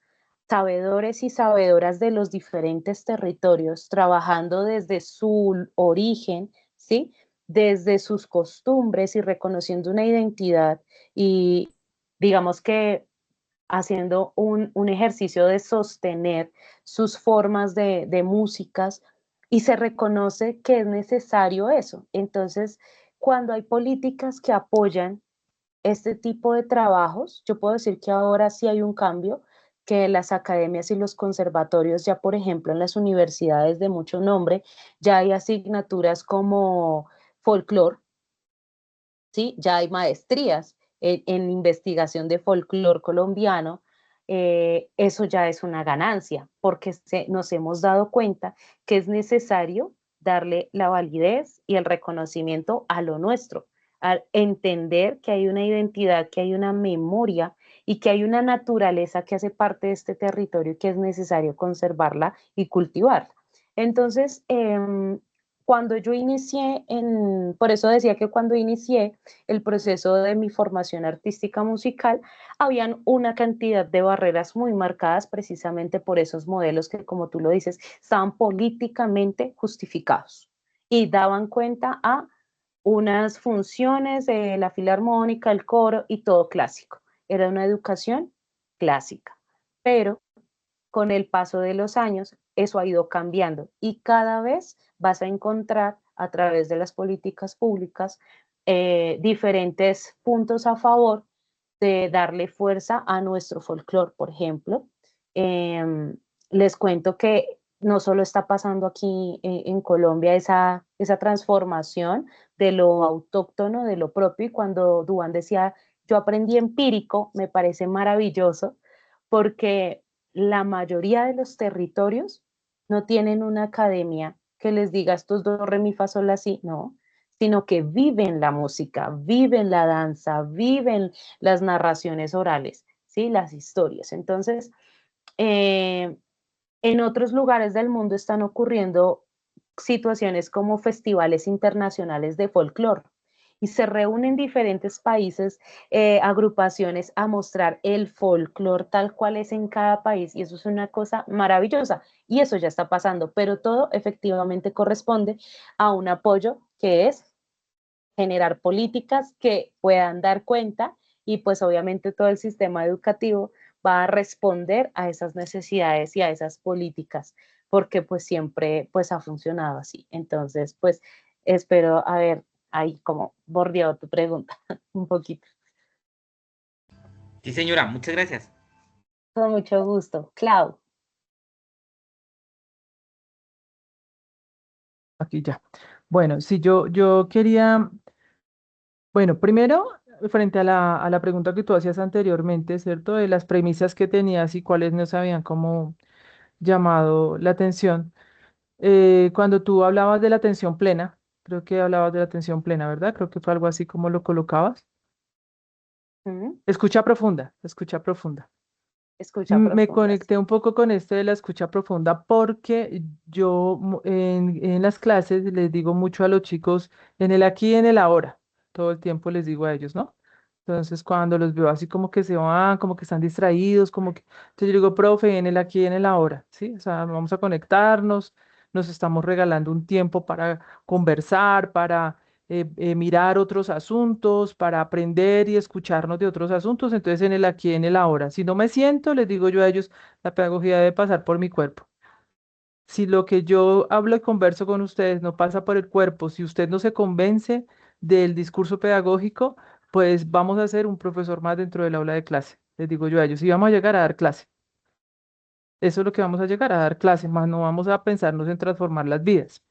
Sabedores y sabedoras de los diferentes territorios, trabajando desde su origen, ¿sí? Desde sus costumbres y reconociendo una identidad y digamos que haciendo un ejercicio de sostener sus formas de músicas y se reconoce que es necesario eso. Entonces, cuando hay políticas que apoyan este tipo de trabajos, yo puedo decir que ahora sí hay un cambio, que las academias y los conservatorios, ya por ejemplo en las universidades de mucho nombre, ya hay asignaturas como folclore, ¿sí? Ya hay maestrías en investigación de folclore colombiano, eso ya es una ganancia, porque nos hemos dado cuenta que es necesario darle la validez y el reconocimiento a lo nuestro, al entender que hay una identidad, que hay una memoria y que hay una naturaleza que hace parte de este territorio y que es necesario conservarla y cultivarla. Entonces, cuando yo inicié por eso decía que cuando inicié el proceso de mi formación artística musical, habían una cantidad de barreras muy marcadas precisamente por esos modelos que, como tú lo dices, estaban políticamente justificados y daban cuenta a unas funciones de la filarmónica, el coro y todo clásico. Era una educación clásica, pero con el paso de los años, eso ha ido cambiando y cada vez vas a encontrar a través de las políticas públicas diferentes puntos a favor de darle fuerza a nuestro folclore, por ejemplo. Les cuento que no solo está pasando aquí en Colombia esa transformación de lo autóctono, de lo propio, y cuando Duan decía, yo aprendí empírico, me parece maravilloso, porque la mayoría de los territorios no tienen una academia que les diga estos dos, re, mi, fa, sol, la, si, no, sino que viven la música, viven la danza, viven las narraciones orales, ¿sí? Las historias. Entonces, eh, en otros lugares del mundo están ocurriendo situaciones como festivales internacionales de folclore y se reúnen diferentes países, agrupaciones a mostrar el folclore tal cual es en cada país y eso es una cosa maravillosa y eso ya está pasando, pero todo efectivamente corresponde a un apoyo que es generar políticas que puedan dar cuenta y pues obviamente todo el sistema educativo va a responder a esas necesidades y a esas políticas, porque pues siempre pues ha funcionado así. Entonces, pues espero haber ahí como bordeado tu pregunta un poquito. Sí, señora, muchas gracias. Con mucho gusto. Clau. Aquí ya. Bueno, si yo quería, bueno, primero, frente a la pregunta que tú hacías anteriormente, ¿cierto? De las premisas que tenías y cuáles nos habían como llamado la atención. Cuando tú hablabas de la atención plena, creo que hablabas de la atención plena, ¿verdad? Creo que fue algo así como lo colocabas. ¿Mm? Escucha profunda, escucha profunda. Escucha Me profunda, sí. conecté un poco con esto de la escucha profunda porque yo en las clases les digo mucho a los chicos en el aquí y en el ahora. Todo el tiempo les digo a ellos, ¿no? Entonces cuando los veo así como que se van, como que están distraídos, como que... Entonces yo digo, profe, en el aquí y en el ahora, ¿sí? O sea, vamos a conectarnos, nos estamos regalando un tiempo para conversar, para mirar otros asuntos, para aprender y escucharnos de otros asuntos. Entonces, en el aquí, en el ahora. Si no me siento, les digo yo a ellos, la pedagogía debe pasar por mi cuerpo. Si lo que yo hablo y converso con ustedes no pasa por el cuerpo, si usted no se convence del discurso pedagógico, pues vamos a ser un profesor más dentro del aula de clase. Les digo yo a ellos, y vamos a llegar a dar clase. Eso es lo que vamos a llegar a dar clases, más no vamos a pensarnos en transformar las vidas.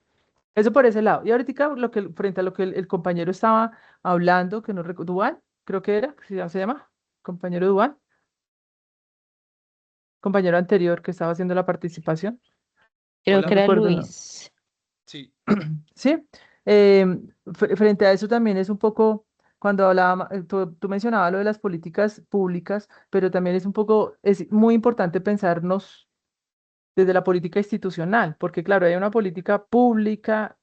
Eso por ese lado. Y ahorita frente a lo que el compañero estaba hablando, que no recuerdo, Duan, creo que era, se llama, compañero Duan, compañero anterior que estaba haciendo la participación. Creo Hola. que era Recuerdo, ¿no? Luis. Sí, Sí, frente a eso también es un poco, cuando hablaba, tú mencionabas lo de las políticas públicas, pero también es un poco, es muy importante pensarnos desde la política institucional, porque claro, hay una política pública,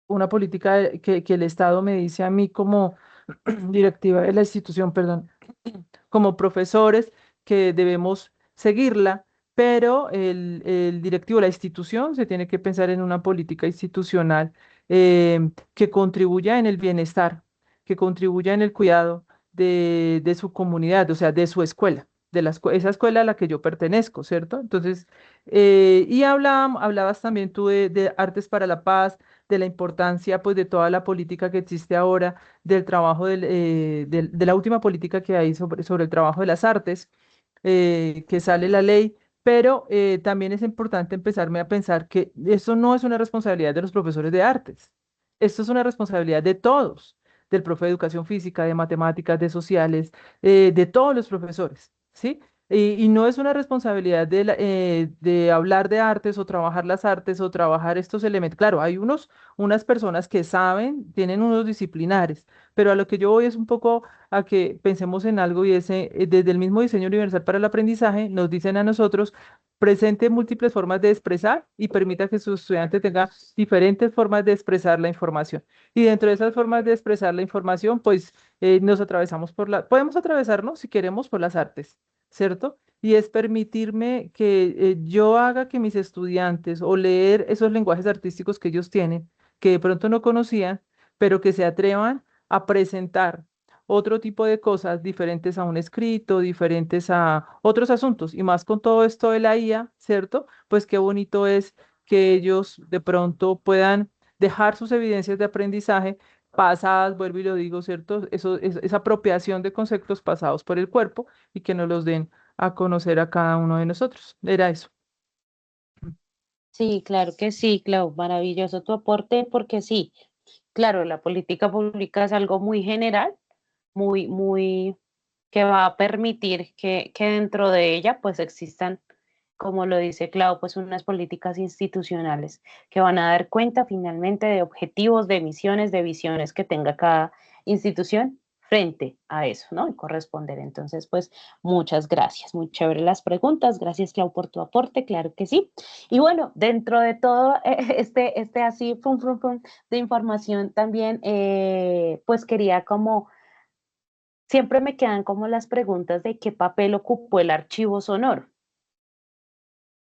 una política que el Estado me dice a mí como directiva de la institución, perdón, como profesores que debemos seguirla, pero el directivo, la institución, se tiene que pensar en una política institucional que contribuya en el bienestar, que contribuya en el cuidado de su comunidad, o sea, de su escuela. Esa escuela a la que yo pertenezco, ¿cierto? Entonces, y hablabas también tú de Artes para la Paz, de la importancia pues de toda la política que existe ahora del trabajo de la última política que hay sobre el trabajo de las artes, que sale la ley, pero también es importante empezarme a pensar que esto no es una responsabilidad de los profesores de artes, esto es una responsabilidad de todos, del profe de educación física, de matemáticas, de sociales, de todos los profesores, ¿sí? Y no es una responsabilidad de hablar de artes o trabajar las artes o trabajar estos elementos. Claro, hay unas personas que saben, tienen unos disciplinares, pero a lo que yo voy es un poco a que pensemos en algo y desde el mismo diseño universal para el aprendizaje nos dicen a nosotros, presente múltiples formas de expresar y permita que su estudiante tenga diferentes formas de expresar la información. Y dentro de esas formas de expresar la información, pues nos atravesamos podemos atravesarnos si queremos por las artes, ¿cierto? Y es permitirme que yo haga que mis estudiantes o leer esos lenguajes artísticos que ellos tienen, que de pronto no conocían, pero que se atrevan a presentar otro tipo de cosas diferentes a un escrito, diferentes a otros asuntos, y más con todo esto de la IA, ¿cierto? Pues qué bonito es que ellos de pronto puedan dejar sus evidencias de aprendizaje pasadas, vuelvo y lo digo, ¿cierto? Esa apropiación de conceptos pasados por el cuerpo y que nos los den a conocer a cada uno de nosotros. Era eso. Sí, claro que sí, Clau, maravilloso tu aporte, porque sí, claro, la política pública es algo muy general, muy, que va a permitir que dentro de ella pues existan, como lo dice Clau, pues unas políticas institucionales que van a dar cuenta finalmente de objetivos, de misiones, de visiones que tenga cada institución frente a eso, ¿no? Y corresponder. Entonces, pues muchas gracias. Muy chévere las preguntas. Gracias, Clau, por tu aporte. Claro que sí. Y bueno, dentro de todo este así, de información también, pues quería como siempre me quedan como las preguntas de qué papel ocupó el archivo sonoro,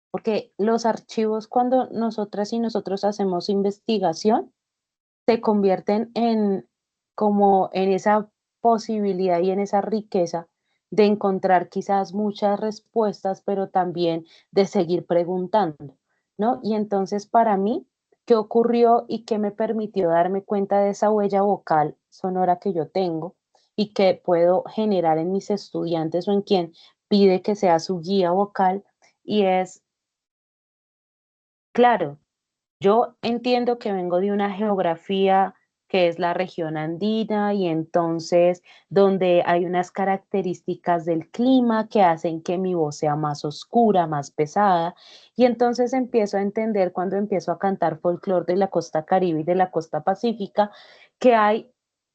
porque los archivos cuando nosotras y nosotros hacemos investigación se convierten en como en esa posibilidad y en esa riqueza de encontrar quizás muchas respuestas, pero también de seguir preguntando, ¿no? Y entonces para mí, ¿qué ocurrió y qué me permitió darme cuenta de esa huella vocal sonora que yo tengo y que puedo generar en mis estudiantes o en quien pide que sea su guía vocal? Y es, claro, yo entiendo que vengo de una geografía que es la región andina y entonces donde hay unas características del clima que hacen que mi voz sea más oscura, más pesada, y entonces empiezo a entender cuando empiezo a cantar folclore de la costa Caribe y de la costa Pacífica que hay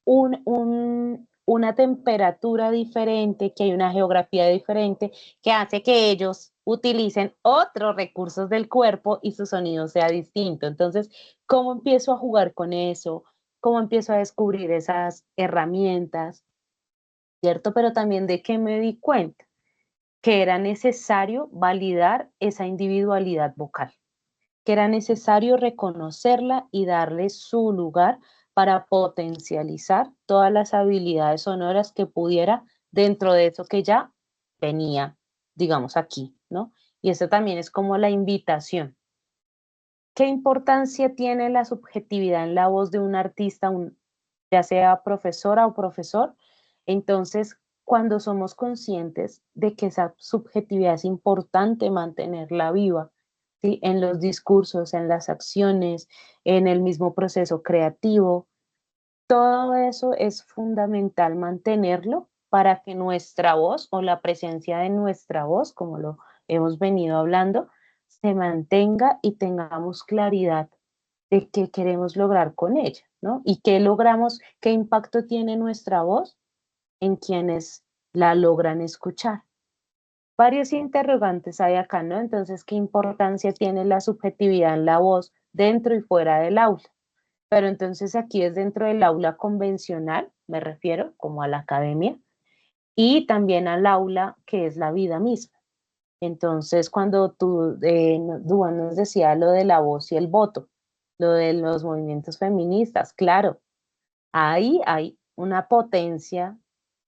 una temperatura diferente, que hay una geografía diferente que hace que ellos utilicen otros recursos del cuerpo y su sonido sea distinto. Entonces, ¿cómo empiezo a jugar con eso? ¿Cómo empiezo a descubrir esas herramientas? ¿Cierto? Pero también de qué me di cuenta que era necesario validar esa individualidad vocal, que era necesario reconocerla y darle su lugar para potencializar todas las habilidades sonoras que pudiera dentro de eso que ya venía, digamos, aquí, ¿no? Y eso también es como la invitación. ¿Qué importancia tiene la subjetividad en la voz de un artista, ya sea profesora o profesor? Entonces, cuando somos conscientes de que esa subjetividad es importante mantenerla viva, ¿sí? En los discursos, en las acciones, en el mismo proceso creativo, todo eso es fundamental mantenerlo para que nuestra voz o la presencia de nuestra voz, como lo hemos venido hablando, se mantenga y tengamos claridad de qué queremos lograr con ella, ¿no? Y qué logramos, qué impacto tiene nuestra voz en quienes la logran escuchar. Varios interrogantes hay acá, ¿no? Entonces, ¿qué importancia tiene la subjetividad en la voz dentro y fuera del aula? Pero entonces aquí es dentro del aula convencional, me refiero, como a la academia, y también al aula que es la vida misma. Entonces, cuando Dúa nos decía lo de la voz y el voto, lo de los movimientos feministas, claro, ahí hay una potencia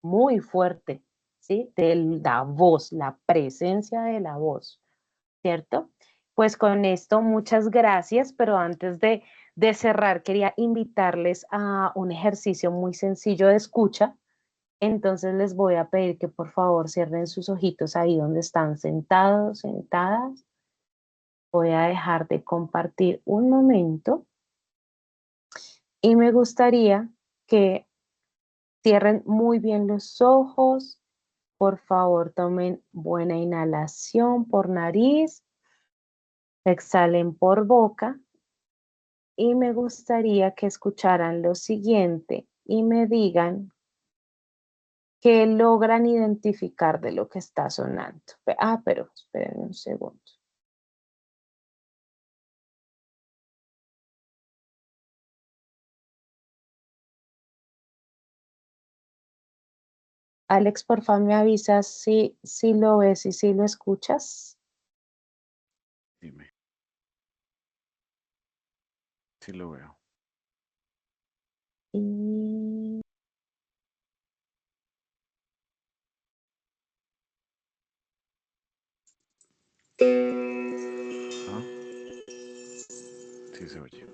muy fuerte, ¿sí? De la voz, la presencia de la voz, ¿cierto? Pues con esto, muchas gracias, pero antes de cerrar, quería invitarles a un ejercicio muy sencillo de escucha. Entonces les voy a pedir que por favor cierren sus ojitos ahí donde están sentados, sentadas. Voy a dejar de compartir un momento y me gustaría que cierren muy bien los ojos. Por favor, tomen buena inhalación por nariz, exhalen por boca y me gustaría que escucharan lo siguiente y me digan qué logran identificar de lo que está sonando. Pero esperen un segundo. Alex, por favor, me avisas si lo ves y si lo escuchas. Dime. Sí lo veo. Y ¿Ah? Sí se oye.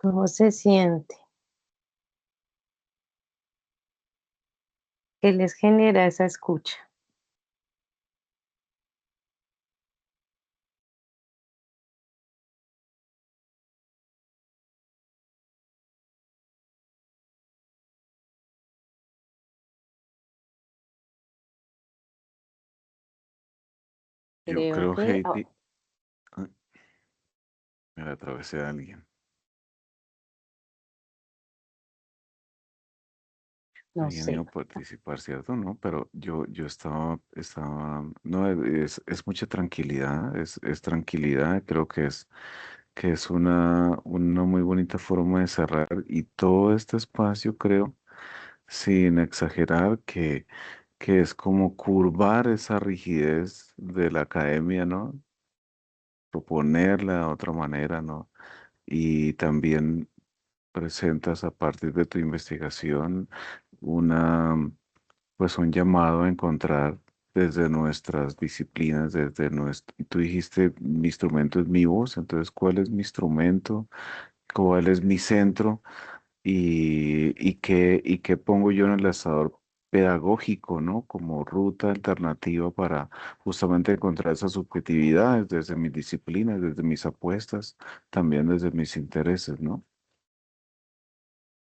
¿Cómo se siente? ¿Qué les genera esa escucha? Yo Creo creo, que, Heidi, ah, me la atravesé a alguien. no Alguien iba sé. a participar, ¿cierto? No, pero yo no, es mucha tranquilidad, es tranquilidad, creo que es una muy bonita forma de cerrar y todo este espacio, creo, sin exagerar, que es como curvar esa rigidez de la academia, ¿no? Proponerla de otra manera, ¿no? Y también presentas a partir de tu investigación una, pues un llamado a encontrar desde nuestras disciplinas, desde nuestro, tú dijiste, mi instrumento es mi voz, entonces, ¿cuál es mi instrumento? ¿Cuál es mi centro? Y qué pongo yo en el asador pedagógico, ¿no? Como ruta alternativa para justamente encontrar esas subjetividades desde mis disciplinas, desde mis apuestas, también desde mis intereses, ¿no?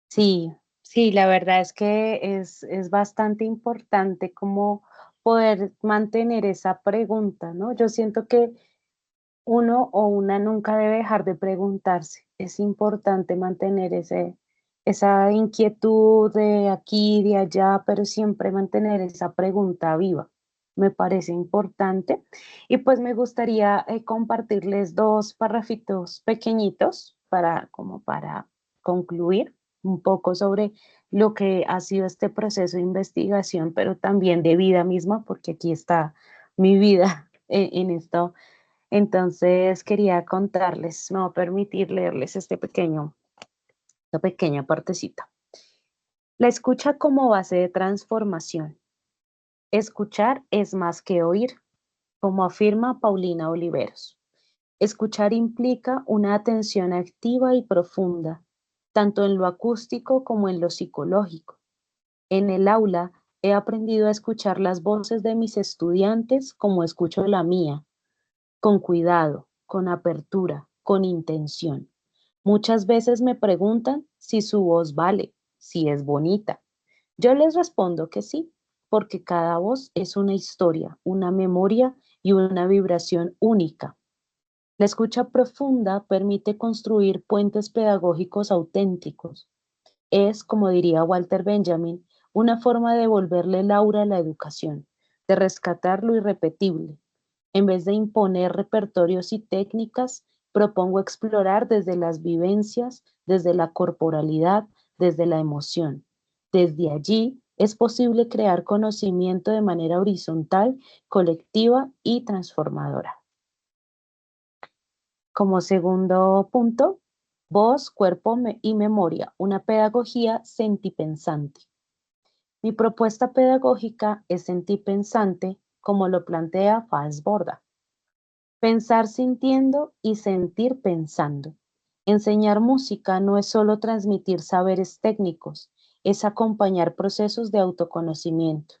Sí, sí, la verdad es que es bastante importante como poder mantener esa pregunta, ¿no? Yo siento que uno o una nunca debe dejar de preguntarse. Es importante mantener esa inquietud de aquí, de allá, pero siempre mantener esa pregunta viva. Me parece importante. Y pues me gustaría compartirles dos parrafitos pequeñitos como para concluir un poco sobre lo que ha sido este proceso de investigación, pero también de vida misma, porque aquí está mi vida en esto. Entonces quería contarles, me voy a permitir leerles esta pequeña partecita. La escucha como base de transformación. Escuchar es más que oír, como afirma Paulina Oliveros. Escuchar implica una atención activa y profunda, tanto en lo acústico como en lo psicológico. En el aula he aprendido a escuchar las voces de mis estudiantes como escucho la mía, con cuidado, con apertura, con intención. Muchas veces me preguntan si su voz vale, si es bonita. Yo les respondo que sí, porque cada voz es una historia, una memoria y una vibración única. La escucha profunda permite construir puentes pedagógicos auténticos. Es, como diría Walter Benjamin, una forma de devolverle el aura a la educación, de rescatar lo irrepetible. En vez de imponer repertorios y técnicas, propongo explorar desde las vivencias, desde la corporalidad, desde la emoción. Desde allí es posible crear conocimiento de manera horizontal, colectiva y transformadora. Como segundo punto, voz, cuerpo y memoria, una pedagogía sentipensante. Mi propuesta pedagógica es sentipensante, como lo plantea Fassborda. Pensar sintiendo y sentir pensando. Enseñar música no es solo transmitir saberes técnicos, es acompañar procesos de autoconocimiento.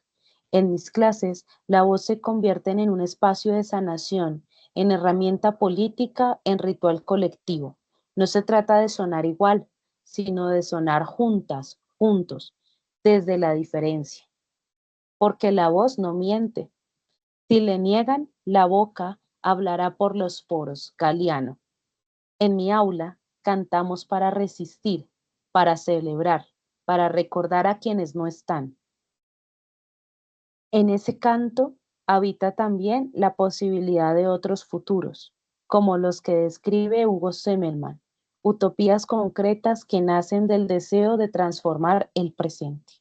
En mis clases, la voz se convierte en un espacio de sanación, en herramienta política, en ritual colectivo. No se trata de sonar igual, sino de sonar juntas, juntos, desde la diferencia. Porque la voz no miente. Si le niegan, la boca hablará por los poros. Galiano. En mi aula cantamos para resistir, para celebrar, para recordar a quienes no están. En ese canto habita también la posibilidad de otros futuros, como los que describe Hugo Semmelmann, utopías concretas que nacen del deseo de transformar el presente.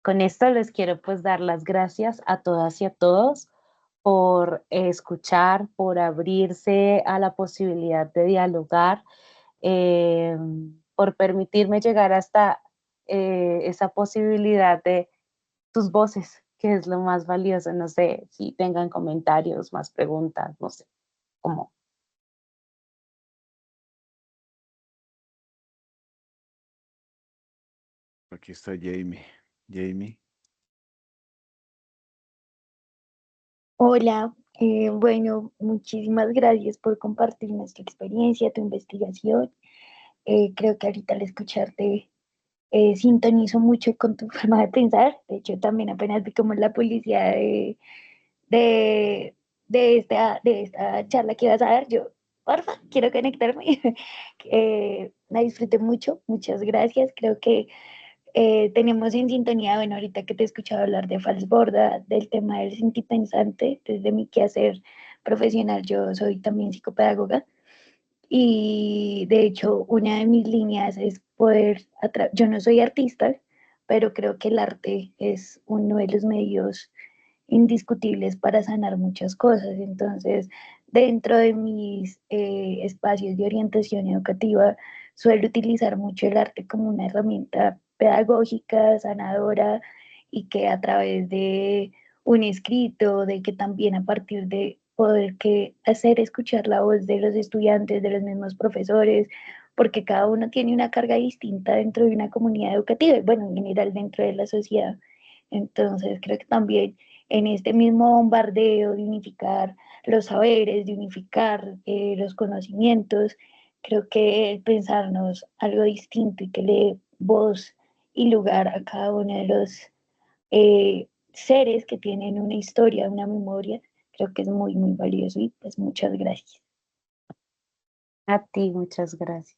Con esto les quiero pues dar las gracias a todas y a todos por escuchar, por abrirse a la posibilidad de dialogar, eh, por permitirme llegar hasta esa posibilidad de tus voces, que es lo más valioso. No sé si tengan comentarios, más preguntas, no sé, cómo. Aquí está Jamie. Jamie. Hola, bueno, muchísimas gracias por compartir nuestra experiencia, tu investigación. Creo que ahorita al escucharte sintonizo mucho con tu forma de pensar. De hecho, también apenas vi como la publicidad de, de esta charla que ibas a dar. Yo, porfa, quiero conectarme. La disfruté mucho, muchas gracias. Creo que tenemos en sintonía, bueno, ahorita que te he escuchado hablar de Falsborda, del tema del sentipensante, desde mi quehacer profesional, yo soy también psicopedagoga y de hecho una de mis líneas es poder, yo no soy artista, pero creo que el arte es uno de los medios indiscutibles para sanar muchas cosas. Entonces, dentro de mis espacios de orientación educativa, suelo utilizar mucho el arte como una herramienta pedagógica, sanadora, y que a través de un escrito, de que también a partir de poder que hacer escuchar la voz de los estudiantes, de los mismos profesores, porque cada uno tiene una carga distinta dentro de una comunidad educativa y bueno, en general dentro de la sociedad. Entonces, creo que también en este mismo bombardeo de unificar los saberes, de unificar los conocimientos, creo que el pensarnos algo distinto y que le dé voz y lugar a cada uno de los seres que tienen una historia, una memoria, creo que es muy, muy valioso y pues muchas gracias. A ti, muchas gracias.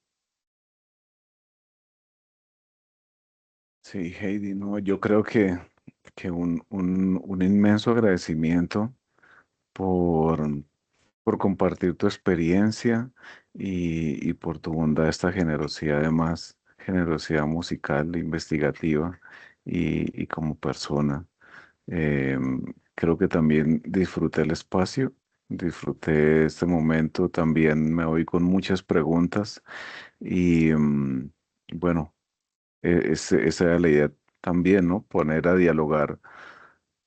Sí, Heidi, no, yo creo que un inmenso agradecimiento por, por compartir tu experiencia y por tu bondad, esta generosidad, además, generosidad musical, investigativa y como persona. Creo que también disfruté el espacio, disfruté este momento, también me voy con muchas preguntas y bueno, esa era la idea también, ¿no? Poner a dialogar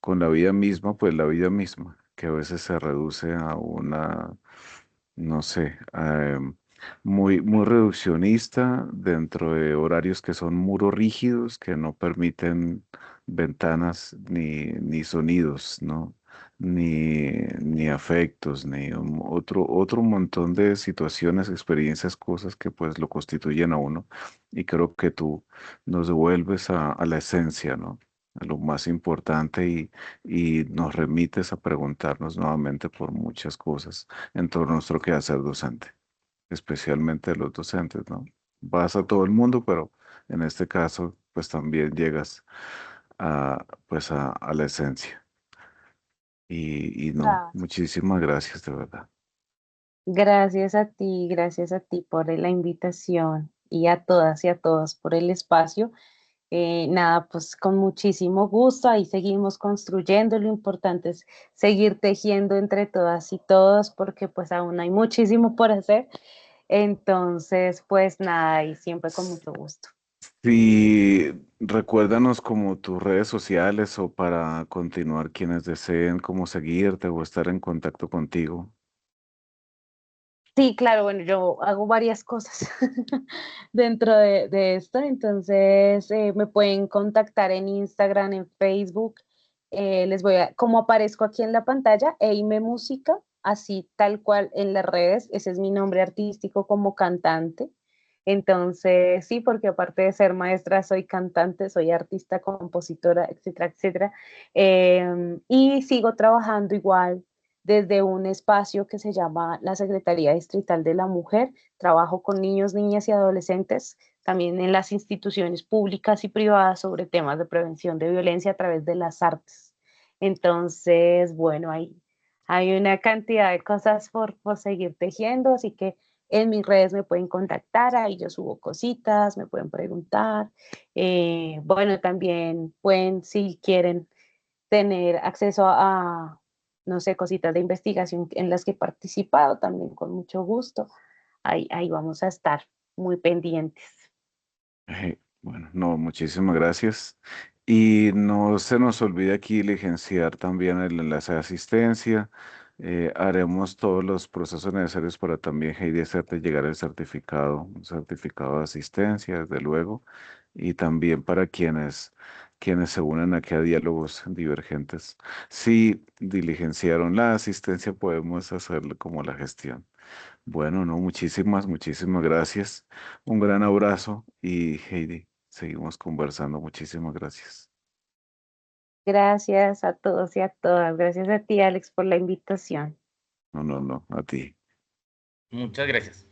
con la vida misma, pues la vida misma, que a veces se reduce a una, no sé, muy reduccionista dentro de horarios que son muros rígidos, que no permiten ventanas ni sonidos, ¿no? Ni afectos, ni otro montón de situaciones, experiencias, cosas que pues lo constituyen a uno. Y creo que tú nos devuelves a la esencia, ¿no? A lo más importante y nos remites a preguntarnos nuevamente por muchas cosas en torno a nuestro quehacer docente, especialmente los docentes, ¿no? Vas a todo el mundo, pero en este caso, pues también llegas a la esencia. Y no, Gracias. muchísimas gracias, de verdad. Gracias a ti por la invitación y a todas y a todos por el espacio. Nada, pues con muchísimo gusto, ahí seguimos construyendo, lo importante es seguir tejiendo entre todas y todos porque pues aún hay muchísimo por hacer, entonces pues nada, y siempre con mucho gusto. Sí, recuérdanos como tus redes sociales o para continuar quienes deseen como seguirte o estar en contacto contigo. Sí, claro, bueno, yo hago varias cosas dentro de esto, entonces me pueden contactar en Instagram, en Facebook, les voy a, como aparezco aquí en la pantalla, Eime Música, así tal cual en las redes, ese es mi nombre artístico como cantante, entonces sí, porque aparte de ser maestra, soy cantante, soy artista, compositora, etcétera, etcétera, y sigo trabajando igual desde un espacio que se llama la Secretaría Distrital de la Mujer. Trabajo con niños, niñas y adolescentes, también en las instituciones públicas y privadas sobre temas de prevención de violencia a través de las artes. Entonces, bueno, hay una cantidad de cosas por seguir tejiendo, así que en mis redes me pueden contactar, ahí yo subo cositas, me pueden preguntar. Bueno, también pueden, si quieren, tener acceso a, no sé, cositas de investigación en las que he participado también con mucho gusto. Ahí vamos a estar muy pendientes. Bueno, no, muchísimas gracias. Y no se nos olvide aquí licenciar también el enlace de asistencia. Haremos todos los procesos necesarios para también, Heidi, hacerte llegar el certificado, un certificado de asistencia, desde luego. y también para quienes se unen aquí a diálogos divergentes. Si diligenciaron la asistencia, podemos hacerle como la gestión. Bueno, no, muchísimas gracias. Un gran abrazo y Heidi, seguimos conversando. Muchísimas gracias. Gracias a todos y a todas. Gracias a ti, Alex, por la invitación. No, a ti. Muchas gracias.